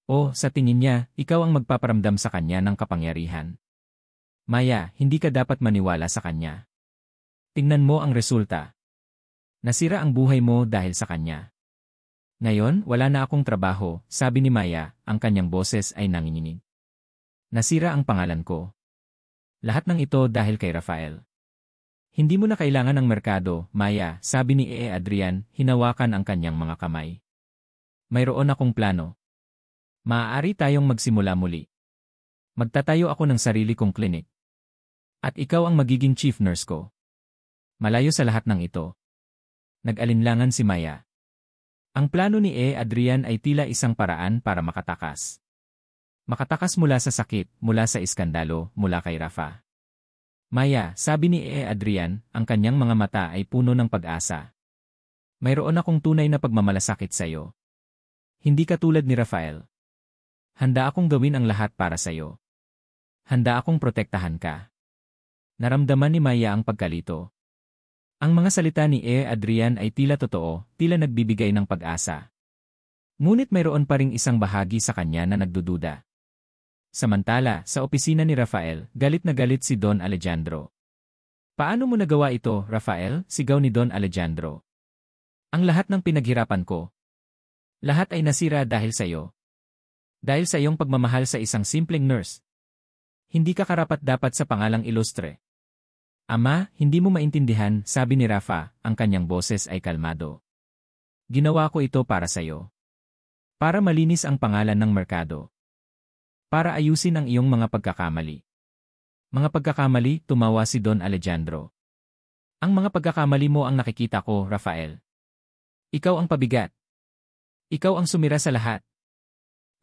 O, sa tingin niya, ikaw ang magpaparamdam sa kanya ng kapangyarihan. Maya, hindi ka dapat maniwala sa kanya. Tingnan mo ang resulta. Nasira ang buhay mo dahil sa kanya. Ngayon, wala na akong trabaho, sabi ni Maya, ang kanyang boses ay nanginginig. Nasira ang pangalan ko. Lahat ng ito dahil kay Rafael. Hindi mo na kailangan ng merkado, Maya, sabi ni Adrian, hinawakan ang kanyang mga kamay. Mayroon akong plano. Maaari tayong magsimula muli. Magtatayo ako ng sarili kong klinik. At ikaw ang magiging chief nurse ko. Malayo sa lahat ng ito. Nag-alinlangan si Maya. Ang plano ni Adrian ay tila isang paraan para makatakas. Makatakas mula sa sakit, mula sa iskandalo, mula kay Rafa. Maya, sabi ni Adrian, ang kanyang mga mata ay puno ng pag-asa. Mayroon akong tunay na pagmamalasakit sa iyo. Hindi katulad ni Rafael. Handa akong gawin ang lahat para sa iyo. Handa akong protektahan ka. Naramdaman ni Maya ang pagkalito. Ang mga salita ni Adrian ay tila totoo, tila nagbibigay ng pag-asa. Ngunit mayroon pa ring isang bahagi sa kanya na nagdududa. Samantala, sa opisina ni Rafael, galit na galit si Don Alejandro. Paano mo nagawa ito, Rafael? Sigaw ni Don Alejandro. Ang lahat ng pinaghirapan ko. Lahat ay nasira dahil sa iyo. Dahil sa iyong pagmamahal sa isang simpleng nurse. Hindi ka karapat-dapat sa pangalang ilustre. Ama, hindi mo maintindihan, sabi ni Rafa, ang kanyang boses ay kalmado. Ginawa ko ito para sa iyo. Para malinis ang pangalan ng merkado. Para ayusin ang iyong mga pagkakamali. Mga pagkakamali, tumawa si Don Alejandro. Ang mga pagkakamali mo ang nakikita ko, Rafael. Ikaw ang pabigat. Ikaw ang sumira sa lahat.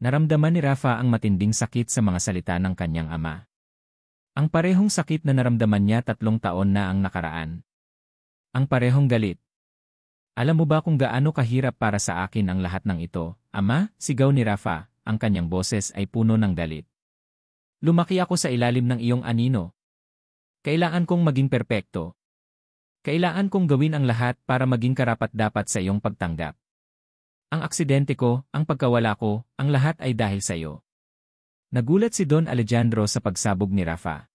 Naramdaman ni Rafa ang matinding sakit sa mga salita ng kanyang ama. Ang parehong sakit na naramdaman niya 3 taon na ang nakaraan. Ang parehong galit. Alam mo ba kung gaano kahirap para sa akin ang lahat ng ito, Ama? Sigaw ni Rafa, ang kanyang boses ay puno ng galit. Lumaki ako sa ilalim ng iyong anino. Kailangan kong maging perpekto. Kailangan kong gawin ang lahat para maging karapat-dapat sa iyong pagtanggap. Ang aksidente ko, ang pagkawala ko, ang lahat ay dahil sa iyo. Nagulat si Don Alejandro sa pagsabog ni Rafa.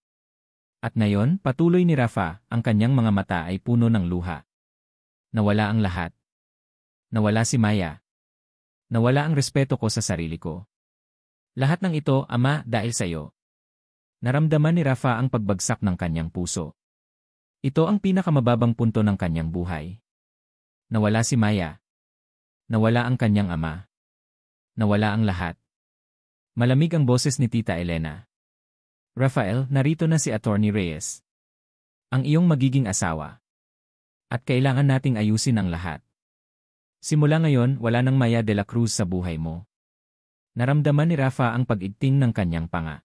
At ngayon, patuloy ni Rafa, ang kanyang mga mata ay puno ng luha. Nawala ang lahat. Nawala si Maya. Nawala ang respeto ko sa sarili ko. Lahat ng ito, Ama, dahil sa iyo. Naramdaman ni Rafa ang pagbagsak ng kanyang puso. Ito ang pinakamababang punto ng kanyang buhay. Nawala si Maya. Nawala ang kanyang ama. Nawala ang lahat. Malamig ang boses ni Tita Elena. Rafael, narito na si Attorney Reyes. Ang iyong magiging asawa. At kailangan nating ayusin ang lahat. Simula ngayon, wala nang Maya de la Cruz sa buhay mo. Naramdaman ni Rafa ang pag-igting ng kanyang panga.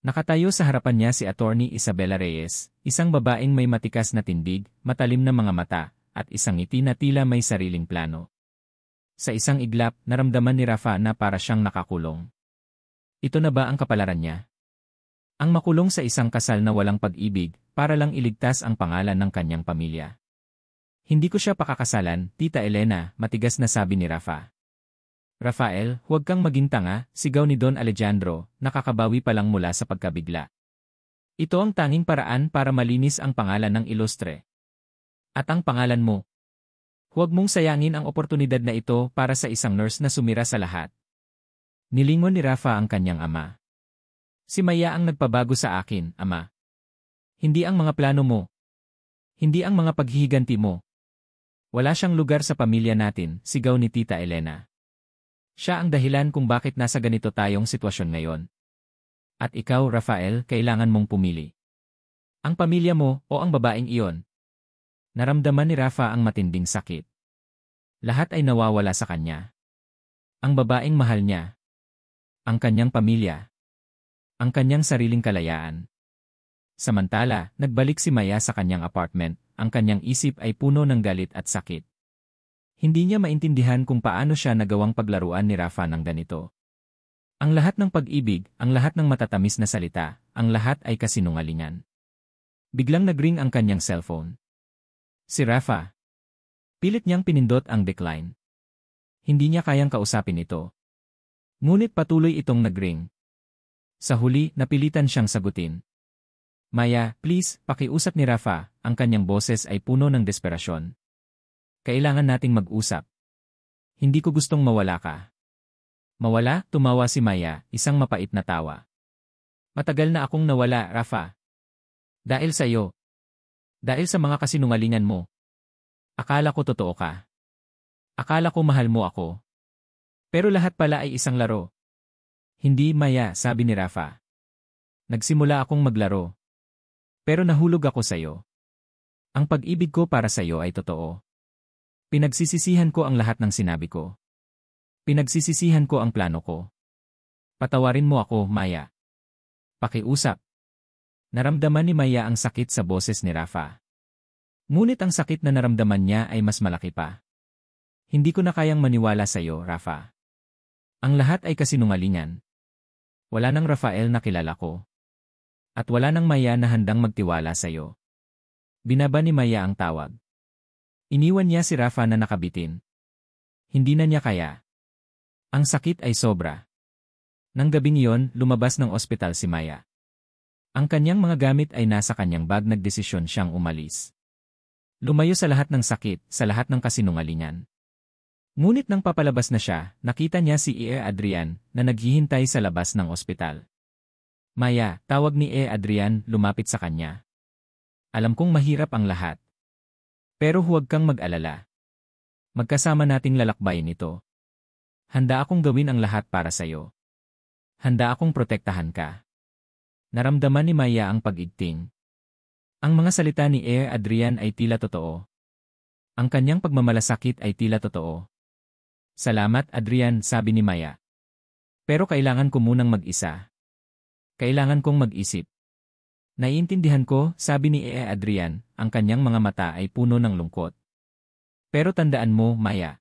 Nakatayo sa harapan niya si Attorney Isabela Reyes, isang babaeng may matikas na tindig, matalim na mga mata, at isang ngiti na tila may sariling plano. Sa isang iglap, naramdaman ni Rafa na para siyang nakakulong. Ito na ba ang kapalaran niya? Ang makulong sa isang kasal na walang pag-ibig, para lang iligtas ang pangalan ng kanyang pamilya. Hindi ko siya pakakasalan, Tita Elena, matigas na sabi ni Rafa. Rafael, huwag kang maging tanga, sigaw ni Don Alejandro, nakakabawi pa lang mula sa pagkabigla. Ito ang tanging paraan para malinis ang pangalan ng ilustre. At ang pangalan mo. Huwag mong sayangin ang oportunidad na ito para sa isang nurse na sumira sa lahat. Nilingon ni Rafa ang kanyang ama. Si Maya ang nagpabago sa akin, Ama. Hindi ang mga plano mo. Hindi ang mga paghihiganti mo. Wala siyang lugar sa pamilya natin, sigaw ni Tita Elena. Siya ang dahilan kung bakit nasa ganito tayong sitwasyon ngayon. At ikaw, Rafael, kailangan mong pumili. Ang pamilya mo o ang babaeng iyon. Naramdaman ni Rafa ang matinding sakit. Lahat ay nawawala sa kanya. Ang babaeng mahal niya. Ang kanyang pamilya. Ang kanyang sariling kalayaan. Samantala, nagbalik si Maya sa kanyang apartment, ang kanyang isip ay puno ng galit at sakit. Hindi niya maintindihan kung paano siya nagawang paglaruan ni Rafa ng ganito. Ang lahat ng pag-ibig, ang lahat ng matatamis na salita, ang lahat ay kasinungalingan. Biglang nagring ang kanyang cellphone. Si Rafa. Pilit niyang pinindot ang decline. Hindi niya kayang kausapin ito. Ngunit patuloy itong nagring. Sa huli, napilitan siyang sagutin. Maya, please, pakiusap ni Rafa, ang kanyang boses ay puno ng desperasyon. Kailangan nating mag-usap. Hindi ko gustong mawala ka. Mawala, tumawa si Maya, isang mapait na tawa. Matagal na akong nawala, Rafa. Dahil sa iyo. Dahil sa mga kasinungalingan mo. Akala ko totoo ka. Akala ko mahal mo ako. Pero lahat pala ay isang laro. Hindi, Maya, sabi ni Rafa. Nagsimula akong maglaro. Pero nahulog ako sa'yo. Ang pag-ibig ko para sa'yo ay totoo. Pinagsisisihan ko ang lahat ng sinabi ko. Pinagsisisihan ko ang plano ko. Patawarin mo ako, Maya. Pakiusap. Naramdaman ni Maya ang sakit sa boses ni Rafa. Ngunit ang sakit na naramdaman niya ay mas malaki pa. Hindi ko na kayang maniwala sa'yo, Rafa. Ang lahat ay kasinungalingan. Wala nang Rafael na kilala ko. At wala nang Maya na handang magtiwala sa'yo. Binaba ni Maya ang tawag. Iniwan niya si Rafa na nakabitin. Hindi na niya kaya. Ang sakit ay sobra. Nang gabing iyon, lumabas ng ospital si Maya. Ang kanyang mga gamit ay nasa kanyang bag, nagdesisyon siyang umalis. Lumayo sa lahat ng sakit, sa lahat ng kasinungalingan. Ngunit nang papalabas na siya, nakita niya si E. Adrian na naghihintay sa labas ng ospital. Maya, tawag ni E. Adrian, lumapit sa kanya. Alam kong mahirap ang lahat. Pero huwag kang mag-alala. Magkasama nating lalakbayin ito. Handa akong gawin ang lahat para sa'yo. Handa akong protektahan ka. Naramdaman ni Maya ang pag-igting. Ang mga salita ni E. Adrian ay tila totoo. Ang kanyang pagmamalasakit ay tila totoo. Salamat, Adrian, sabi ni Maya. Pero kailangan ko munang mag-isa. Kailangan kong mag-isip. Naiintindihan ko, sabi ni E. Adrian, ang kanyang mga mata ay puno ng lungkot. Pero tandaan mo, Maya.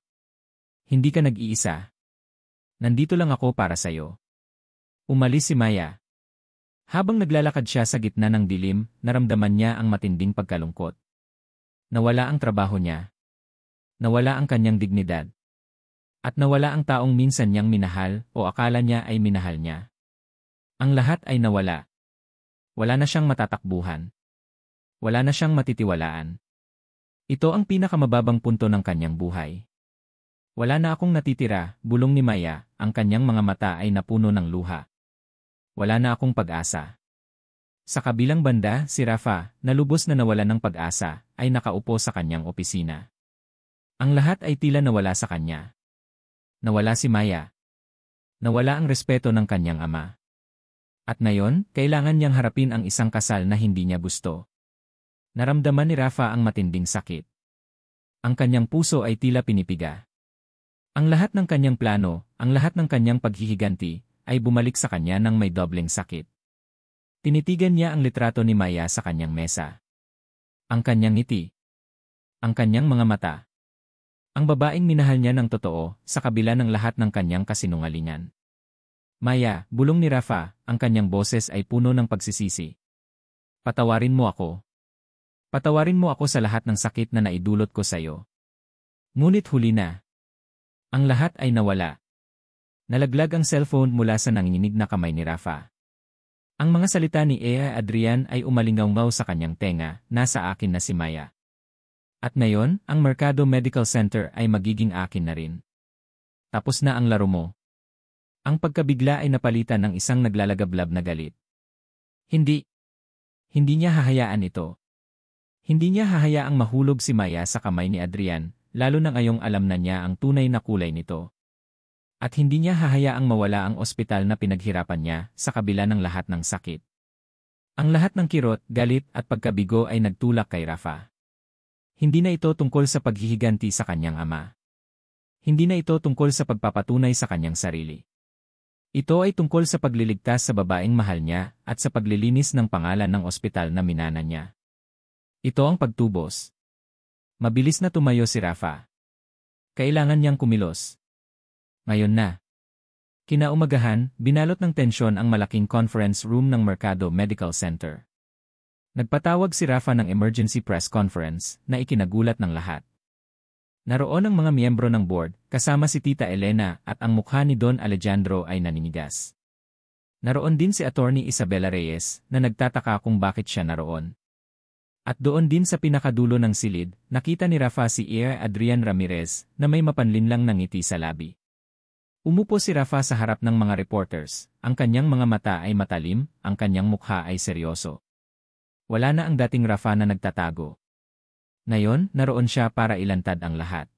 Hindi ka nag-iisa. Nandito lang ako para sa'yo. Umalis si Maya. Habang naglalakad siya sa gitna ng dilim, naramdaman niya ang matinding pagkalungkot. Nawala ang trabaho niya. Nawala ang kanyang dignidad. At nawala ang taong minsan niyang minahal o akala niya ay minahal niya. Ang lahat ay nawala. Wala na siyang matatakbuhan. Wala na siyang matitiwalaan. Ito ang pinakamababang punto ng kanyang buhay. Wala na akong natitira, bulong ni Maya, ang kanyang mga mata ay napuno ng luha. Wala na akong pag-asa. Sa kabilang banda, si Rafa, na lubos na nawalan ng pag-asa, ay nakaupo sa kanyang opisina. Ang lahat ay tila nawala sa kanya. Nawala si Maya. Nawala ang respeto ng kanyang ama. At ngayon, kailangan niyang harapin ang isang kasal na hindi niya gusto. Naramdaman ni Rafa ang matinding sakit. Ang kanyang puso ay tila pinipiga. Ang lahat ng kanyang plano, ang lahat ng kanyang paghihiganti, ay bumalik sa kanya ng may dobleng sakit. Tinitigan niya ang litrato ni Maya sa kanyang mesa. Ang kanyang ngiti. Ang kanyang mga mata. Ang babaeng minahal niya ng totoo, sa kabila ng lahat ng kanyang kasinungalingan. Maya, bulong ni Rafa, ang kanyang boses ay puno ng pagsisisi. Patawarin mo ako. Patawarin mo ako sa lahat ng sakit na naidulot ko sa iyo. Ngunit huli na. Ang lahat ay nawala. Nalaglag ang cellphone mula sa nanginginig na kamay ni Rafa. Ang mga salita ni Ea Adrian ay umalingaw sa kanyang tenga, nasa akin na si Maya. At ngayon, ang Mercado Medical Center ay magiging akin na rin. Tapos na ang laro mo. Ang pagkabigla ay napalitan ng isang naglalagablab na galit. Hindi. Hindi niya hahayaan ito. Hindi niya hahayaang mahulog si Maya sa kamay ni Adrian, lalo na ngayong alam na niya ang tunay na kulay nito. At hindi niya hahayaang mawala ang ospital na pinaghirapan niya sa kabila ng lahat ng sakit. Ang lahat ng kirot, galit at pagkabigo ay nagtulak kay Rafa. Hindi na ito tungkol sa paghihiganti sa kanyang ama. Hindi na ito tungkol sa pagpapatunay sa kanyang sarili. Ito ay tungkol sa pagliligtas sa babaeng mahal niya at sa paglilinis ng pangalan ng ospital na minana niya. Ito ang pagtubos. Mabilis na tumayo si Rafa. Kailangan niyang kumilos. Ngayon na. Kinaumagahan, binalot ng tensyon ang malaking conference room ng Mercado Medical Center. Nagpatawag si Rafa ng emergency press conference na ikinagulat ng lahat. Naroon ang mga miyembro ng board, kasama si Tita Elena at ang mukha ni Don Alejandro ay naninigas. Naroon din si Attorney Isabela Reyes na nagtataka kung bakit siya naroon. At doon din sa pinakadulo ng silid, nakita ni Rafa si Ea Adrian Ramirez na may mapanlinlang na ngiti sa labi. Umupo si Rafa sa harap ng mga reporters, ang kanyang mga mata ay matalim, ang kanyang mukha ay seryoso. Wala na ang dating Rafa na nagtatago. Ngayon, naroon siya para ilantad ang lahat.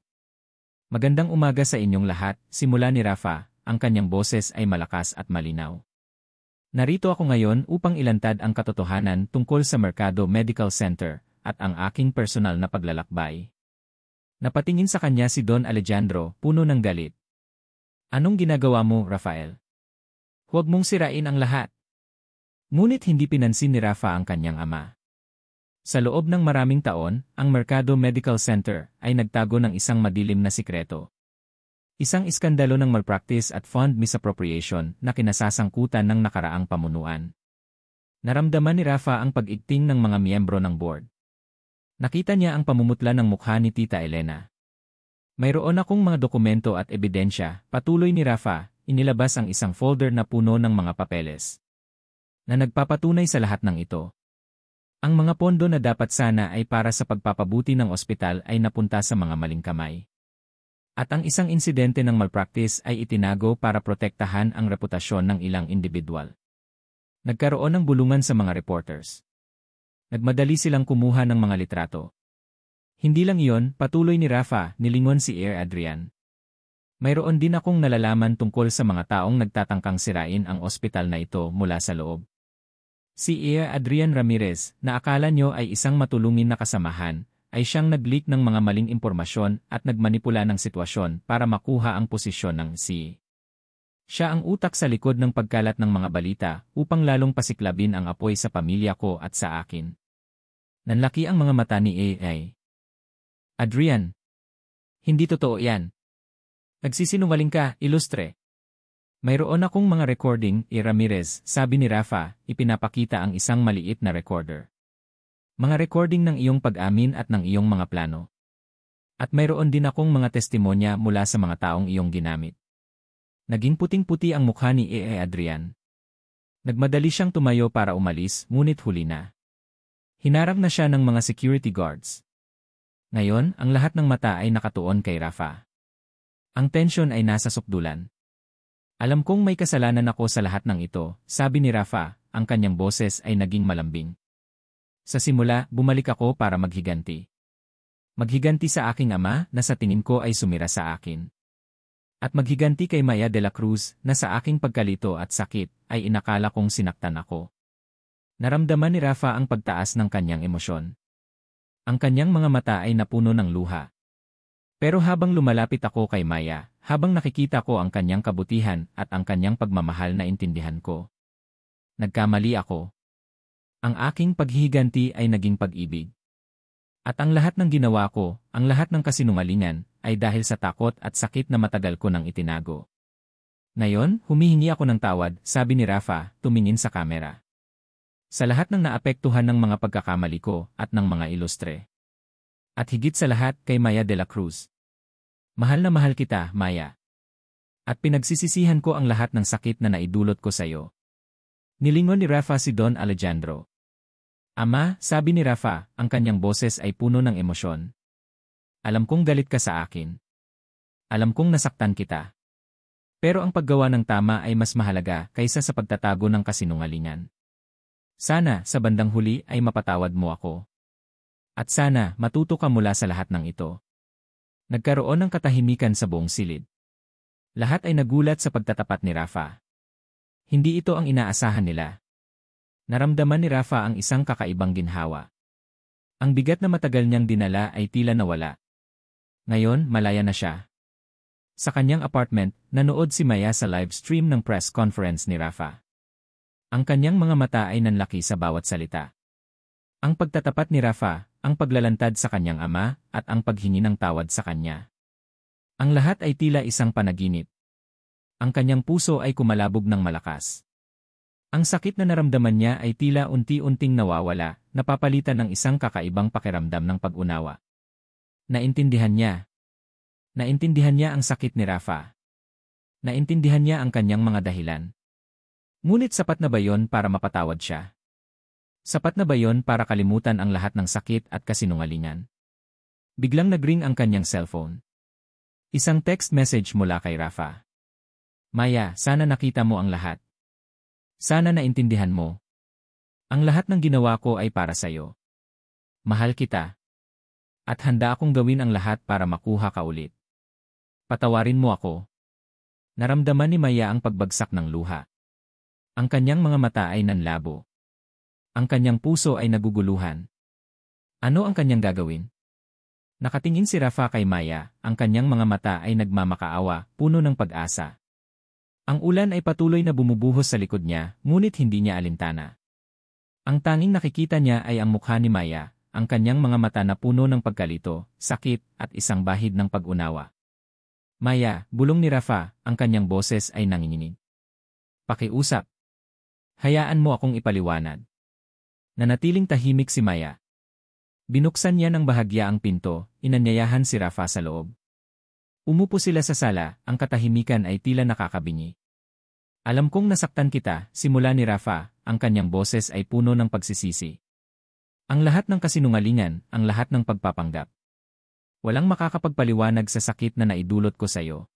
Magandang umaga sa inyong lahat, simula ni Rafa, ang kanyang boses ay malakas at malinaw. Narito ako ngayon upang ilantad ang katotohanan tungkol sa Mercado Medical Center at ang aking personal na paglalakbay. Napatingin sa kanya si Don Alejandro, puno ng galit. Anong ginagawa mo, Rafael? Huwag mong sirain ang lahat. Ngunit hindi pinansin ni Rafa ang kanyang ama. Sa loob ng maraming taon, ang Mercado Medical Center ay nagtago ng isang madilim na sikreto. Isang iskandalo ng malpractice at fund misappropriation na kinasasangkutan ng nakaraang pamunuan. Naramdaman ni Rafa ang pag-igting ng mga miyembro ng board. Nakita niya ang pamumutla ng mukha ni Tita Elena. Mayroon akong mga dokumento at ebidensya, patuloy ni Rafa, inilabas ang isang folder na puno ng mga papeles na nagpapatunay sa lahat ng ito. Ang mga pondo na dapat sana ay para sa pagpapabuti ng ospital ay napunta sa mga maling kamay. At ang isang insidente ng malpractice ay itinago para protektahan ang reputasyon ng ilang individual. Nagkaroon ng bulungan sa mga reporters. Nagmadali silang kumuha ng mga litrato. Hindi lang iyon, patuloy ni Rafa, nilingon si Air Adrian. Mayroon din akong nalalaman tungkol sa mga taong nagtatangkang sirain ang ospital na ito mula sa loob. Si Air Adrian Ramirez, na akala nyo ay isang matulungin na kasamahan, ay siyang nag-leak ng mga maling impormasyon at nagmanipula ng sitwasyon para makuha ang posisyon ng CEO. Siya ang utak sa likod ng pagkalat ng mga balita upang lalong pasiklabin ang apoy sa pamilya ko at sa akin. Nanlaki ang mga mata ni AI. Adrian. Hindi totoo yan. Nagsisinungaling ka, ilustre. Mayroon akong mga recording, Ramirez, sabi ni Rafa, ipinapakita ang isang maliit na recorder. Mga recording ng iyong pag-amin at ng iyong mga plano. At mayroon din akong mga testimonya mula sa mga taong iyong ginamit. Naging puting-puti ang mukha ni A.A. Adrian. Nagmadali siyang tumayo para umalis, ngunit huli na. Hinarang na siya ng mga security guards. Ngayon, ang lahat ng mata ay nakatuon kay Rafa. Ang tensyon ay nasa sukdulan. Alam kong may kasalanan ako sa lahat ng ito, sabi ni Rafa, ang kanyang boses ay naging malambing. Sa simula, bumalik ako para maghiganti. Maghiganti sa aking ama na sa tingin ko ay sumira sa akin. At maghiganti kay Maya de la Cruz na sa aking pagkalito at sakit ay inakala kong sinaktan ako. Naramdaman ni Rafa ang pagtaas ng kanyang emosyon. Ang kanyang mga mata ay napuno ng luha. Pero habang lumalapit ako kay Maya, habang nakikita ko ang kanyang kabutihan at ang kanyang pagmamahal na intindihan ko. Nagkamali ako. Ang aking paghihiganti ay naging pag-ibig. At ang lahat ng ginawa ko, ang lahat ng kasinungalingan, ay dahil sa takot at sakit na matagal ko nang itinago. Ngayon, humihingi ako ng tawad, sabi ni Rafa, tumingin sa kamera. Sa lahat ng naapektuhan ng mga pagkakamali ko at ng mga ilustre. At higit sa lahat kay Maya de la Cruz. Mahal na mahal kita, Maya. At pinagsisisihan ko ang lahat ng sakit na naidulot ko sa iyo. Nilingon ni Rafa si Don Alejandro. Ama, sabi ni Rafa, ang kanyang boses ay puno ng emosyon. Alam kong galit ka sa akin. Alam kong nasaktan kita. Pero ang paggawa ng tama ay mas mahalaga kaysa sa pagtatago ng kasinungalingan. Sana, sa bandang huli ay mapatawad mo ako. At sana, matuto ka mula sa lahat ng ito. Nagkaroon ng katahimikan sa buong silid. Lahat ay nagulat sa pagtatapat ni Rafa. Hindi ito ang inaasahan nila. Naramdaman ni Rafa ang isang kakaibang ginhawa. Ang bigat na matagal niyang dinala ay tila nawala. Ngayon, malaya na siya. Sa kanyang apartment, nanood si Maya sa live stream ng press conference ni Rafa. Ang kanyang mga mata ay nanlaki sa bawat salita. Ang pagtatapat ni Rafa, ang paglalantad sa kanyang ama, at ang paghingi ng tawad sa kanya. Ang lahat ay tila isang panaginip. Ang kanyang puso ay kumalabog ng malakas. Ang sakit na naramdaman niya ay tila unti-unting nawawala, napapalitan ng isang kakaibang pakiramdam ng pag-unawa. Naintindihan niya. Naintindihan niya ang sakit ni Rafa. Naintindihan niya ang kanyang mga dahilan. Ngunit sapat na ba yon para mapatawad siya? Sapat na ba yon para kalimutan ang lahat ng sakit at kasinungalingan? Biglang nagring ang kanyang cellphone. Isang text message mula kay Rafa. Maya, sana nakita mo ang lahat. Sana naintindihan mo. Ang lahat ng ginawa ko ay para sa'yo. Mahal kita. At handa akong gawin ang lahat para makuha ka ulit. Patawarin mo ako. Naramdaman ni Maya ang pagbagsak ng luha. Ang kanyang mga mata ay nanlabo. Ang kanyang puso ay naguguluhan. Ano ang kanyang gagawin? Nakatingin si Rafa kay Maya, ang kanyang mga mata ay nagmamakaawa, puno ng pag-asa. Ang ulan ay patuloy na bumubuhos sa likod niya, ngunit hindi niya alintana. Ang tanging nakikita niya ay ang mukha ni Maya, ang kanyang mga mata na puno ng pagkalito, sakit, at isang bahid ng pag-unawa. Maya, bulong ni Rafa, ang kanyang boses ay nanginginig. Pakiusap. Hayaan mo akong ipaliwanag. Nanatiling tahimik si Maya. Binuksan niya ng bahagya ang pinto, inanyayahan si Rafa sa loob. Umupo sila sa sala, ang katahimikan ay tila nakakabingi. Alam kong nasaktan kita, simula ni Rafa, ang kanyang boses ay puno ng pagsisisi. Ang lahat ng kasinungalingan, ang lahat ng pagpapanggap. Walang makakapagpaliwanag sa sakit na naidulot ko sa iyo.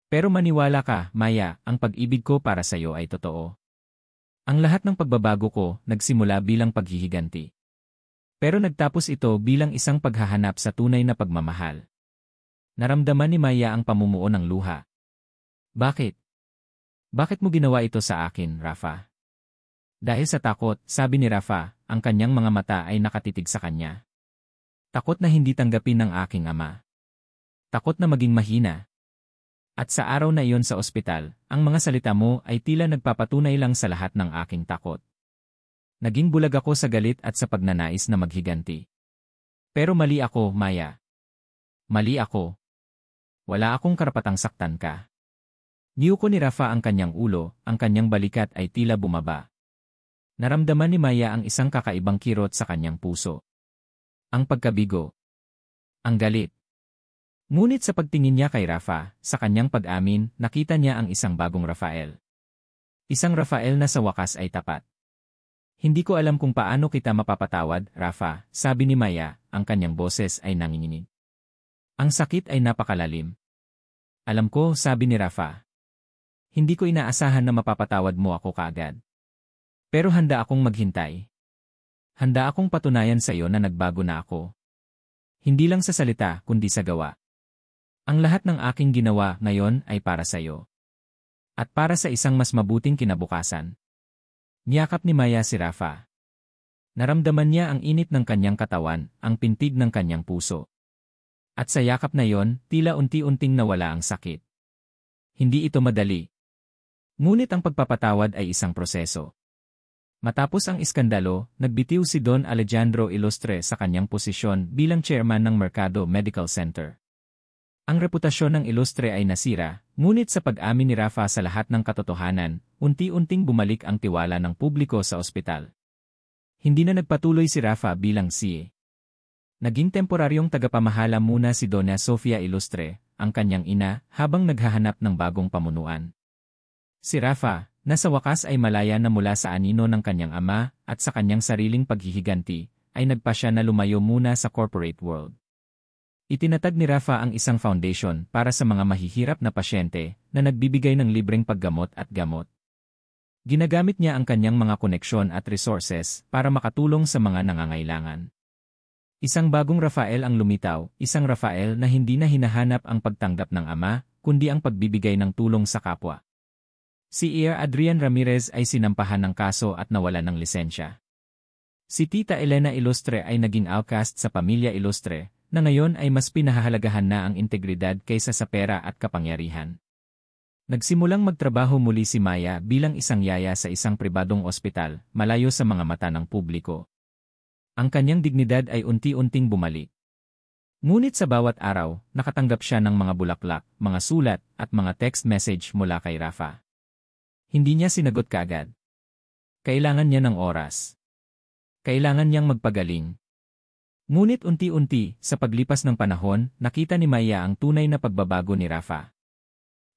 Pero maniwala ka, Maya, ang pag-ibig ko para sa iyo ay totoo. Ang lahat ng pagbabago ko, nagsimula bilang paghihiganti. Pero nagtapos ito bilang isang paghahanap sa tunay na pagmamahal. Naramdaman ni Maya ang pamumuo ng luha. Bakit? Bakit mo ginawa ito sa akin, Rafa? Dahil sa takot, sabi ni Rafa, ang kanyang mga mata ay nakatitig sa kanya. Takot na hindi tanggapin ng aking ama. Takot na maging mahina. At sa araw na iyon sa ospital, ang mga salita mo ay tila nagpapatunay lang sa lahat ng aking takot. Naging bulag ako sa galit at sa pagnanais na maghiganti. Pero mali ako, Maya. Mali ako. Wala akong karapatang saktan ka. Niyuko ni Rafa ang kanyang ulo, ang kanyang balikat ay tila bumaba. Naramdaman ni Maya ang isang kakaibang kirot sa kanyang puso. Ang pagkabigo. Ang galit. Ngunit sa pagtingin niya kay Rafa, sa kanyang pag-amin, nakita niya ang isang bagong Rafael. Isang Rafael na sa wakas ay tapat. Hindi ko alam kung paano kita mapapatawad, Rafa, sabi ni Maya, ang kanyang boses ay nanginginig. Ang sakit ay napakalalim. Alam ko, sabi ni Rafa. Hindi ko inaasahan na mapapatawad mo ako kaagad. Pero handa akong maghintay. Handa akong patunayan sa iyo na nagbago na ako. Hindi lang sa salita, kundi sa gawa. Ang lahat ng aking ginawa ngayon ay para sa iyo. At para sa isang mas mabuting kinabukasan. Niyakap ni Maya si Rafa. Naramdaman niya ang init ng kanyang katawan, ang pintig ng kanyang puso. At sa yakap na yon, tila unti-unting nawala ang sakit. Hindi ito madali. Ngunit ang pagpapatawad ay isang proseso. Matapos ang iskandalo, nagbitiw si Don Alejandro Ilustre sa kanyang posisyon bilang chairman ng Mercado Medical Center. Ang reputasyon ng Ilustre ay nasira, ngunit sa pag-amin ni Rafa sa lahat ng katotohanan, unti-unting bumalik ang tiwala ng publiko sa ospital. Hindi na nagpatuloy si Rafa bilang CA. Naging temporaryong tagapamahala muna si Dona Sofia Ilustre, ang kanyang ina, habang naghahanap ng bagong pamunuan. Si Rafa, na sa wakas ay malaya na mula sa anino ng kanyang ama at sa kanyang sariling paghihiganti, ay nagpasya na lumayo muna sa corporate world. Itinatag ni Rafa ang isang foundation para sa mga mahihirap na pasyente na nagbibigay ng libreng paggamot at gamot. Ginagamit niya ang kanyang mga koneksyon at resources para makatulong sa mga nangangailangan. Isang bagong Rafael ang lumitaw, isang Rafael na hindi na hinahanap ang pagtanggap ng ama, kundi ang pagbibigay ng tulong sa kapwa. Si Ear Adrian Ramirez ay sinampahan ng kaso at nawalan ng lisensya. Si Tita Elena Ilustre ay naging outcast sa pamilya Ilustre, na ngayon ay mas pinahahalagahan na ang integridad kaysa sa pera at kapangyarihan. Nagsimulang magtrabaho muli si Maya bilang isang yaya sa isang pribadong ospital, malayo sa mga mata ng publiko. Ang kanyang dignidad ay unti-unting bumalik. Ngunit sa bawat araw, nakatanggap siya ng mga bulaklak, mga sulat, at mga text message mula kay Rafa. Hindi niya sinagot kaagad. Kailangan niya ng oras. Kailangan niyang magpagaling. Ngunit unti-unti, sa paglipas ng panahon, nakita ni Maya ang tunay na pagbabago ni Rafa.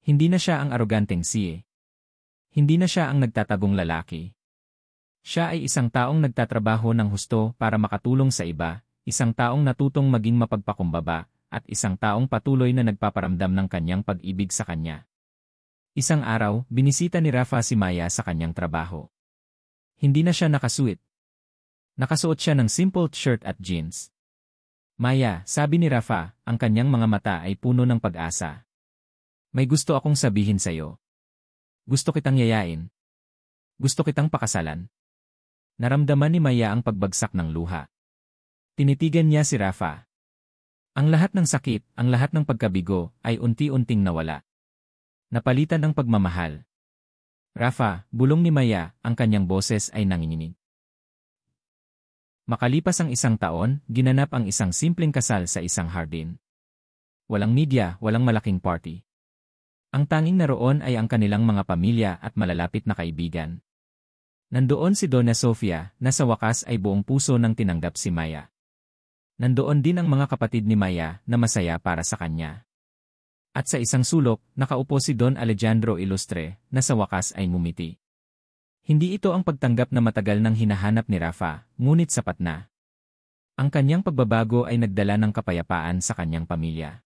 Hindi na siya ang aroganteng CA. Hindi na siya ang nagtatagong lalaki. Siya ay isang taong nagtatrabaho ng husto para makatulong sa iba, isang taong natutong maging mapagpakumbaba, at isang taong patuloy na nagpaparamdam ng kanyang pag-ibig sa kanya. Isang araw, binisita ni Rafa si Maya sa kanyang trabaho. Hindi na siya nakasuit. Nakasuot siya ng simple shirt at jeans. Maya, sabi ni Rafa, ang kanyang mga mata ay puno ng pag-asa. May gusto akong sabihin sa'yo. Gusto kitang yayain. Gusto kitang pakasalan. Naramdaman ni Maya ang pagbagsak ng luha. Tinitigan niya si Rafa. Ang lahat ng sakit, ang lahat ng pagkabigo, ay unti-unting nawala. Napalitan ng pagmamahal. Rafa, bulong ni Maya, ang kanyang boses ay nanginginig. Makalipas ang 1 taon, ginanap ang isang simpleng kasal sa isang hardin. Walang media, walang malaking party. Ang tanging naroon ay ang kanilang mga pamilya at malalapit na kaibigan. Nandoon si Donna Sofia, na sa wakas ay buong puso nang tinanggap si Maya. Nandoon din ang mga kapatid ni Maya na masaya para sa kanya. At sa isang sulok, nakaupo si Don Alejandro Ilustre, na sa wakas ay ngumiti. Hindi ito ang pagtanggap na matagal nang hinahanap ni Rafa, ngunit sapat na. Ang kanyang pagbabago ay nagdala ng kapayapaan sa kanyang pamilya.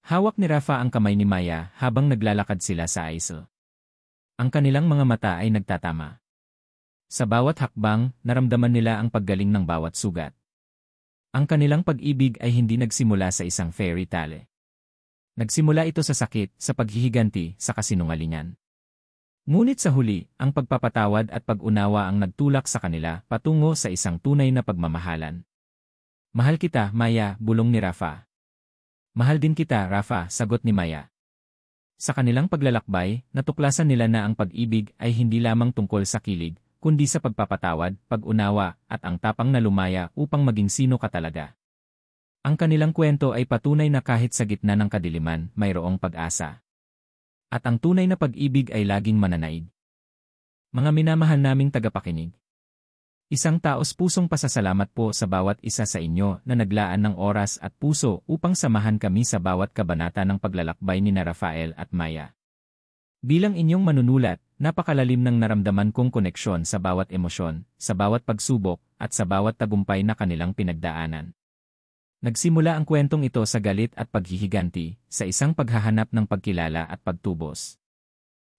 Hawak ni Rafa ang kamay ni Maya habang naglalakad sila sa aisle. Ang kanilang mga mata ay nagtatama. Sa bawat hakbang, naramdaman nila ang paggaling ng bawat sugat. Ang kanilang pag-ibig ay hindi nagsimula sa isang fairy tale. Nagsimula ito sa sakit, sa paghihiganti, sa kasinungalingan. Ngunit sa huli, ang pagpapatawad at pag-unawa ang nagtulak sa kanila patungo sa isang tunay na pagmamahalan. Mahal kita, Maya, bulong ni Rafa. Mahal din kita, Rafa, sagot ni Maya. Sa kanilang paglalakbay, natuklasan nila na ang pag-ibig ay hindi lamang tungkol sa kilig, kundi sa pagpapatawad, pag-unawa, at ang tapang na lumaya upang maging sino ka talaga. Ang kanilang kwento ay patunay na kahit sa gitna ng kadiliman, mayroong pag-asa. At ang tunay na pag-ibig ay laging mananaig. Mga minamahal naming tagapakinig. Isang taos-pusong pasasalamat po sa bawat isa sa inyo na naglaan ng oras at puso upang samahan kami sa bawat kabanata ng paglalakbay ni Rafael at Maya. Bilang inyong manunulat, napakalalim ng naramdaman kong koneksyon sa bawat emosyon, sa bawat pagsubok, at sa bawat tagumpay na kanilang pinagdaanan. Nagsimula ang kwentong ito sa galit at paghihiganti, sa isang paghahanap ng pagkilala at pagtubos.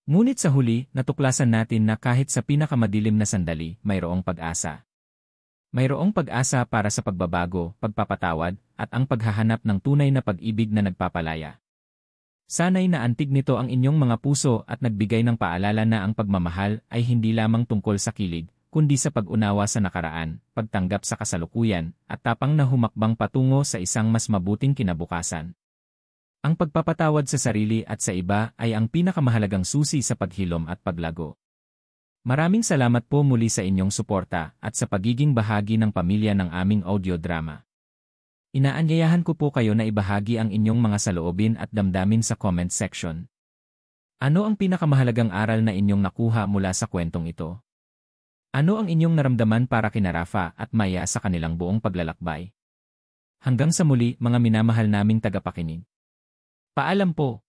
Ngunit sa huli, natuklasan natin na kahit sa pinakamadilim na sandali, mayroong pag-asa. Mayroong pag-asa para sa pagbabago, pagpapatawad, at ang paghahanap ng tunay na pag-ibig na nagpapalaya. Sana'y naantig nito ang inyong mga puso at nagbigay ng paalala na ang pagmamahal ay hindi lamang tungkol sa kilig, kundi sa pag-unawa sa nakaraan, pagtanggap sa kasalukuyan, at tapang na humakbang patungo sa isang mas mabuting kinabukasan. Ang pagpapatawad sa sarili at sa iba ay ang pinakamahalagang susi sa paghilom at paglago. Maraming salamat po muli sa inyong suporta at sa pagiging bahagi ng pamilya ng aming audio drama. Inaanyayahan ko po kayo na ibahagi ang inyong mga saloobin at damdamin sa comment section. Ano ang pinakamahalagang aral na inyong nakuha mula sa kwentong ito? Ano ang inyong naramdaman para kina Rafa at Maya sa kanilang buong paglalakbay? Hanggang sa muli, mga minamahal naming tagapakinig. Paalam po.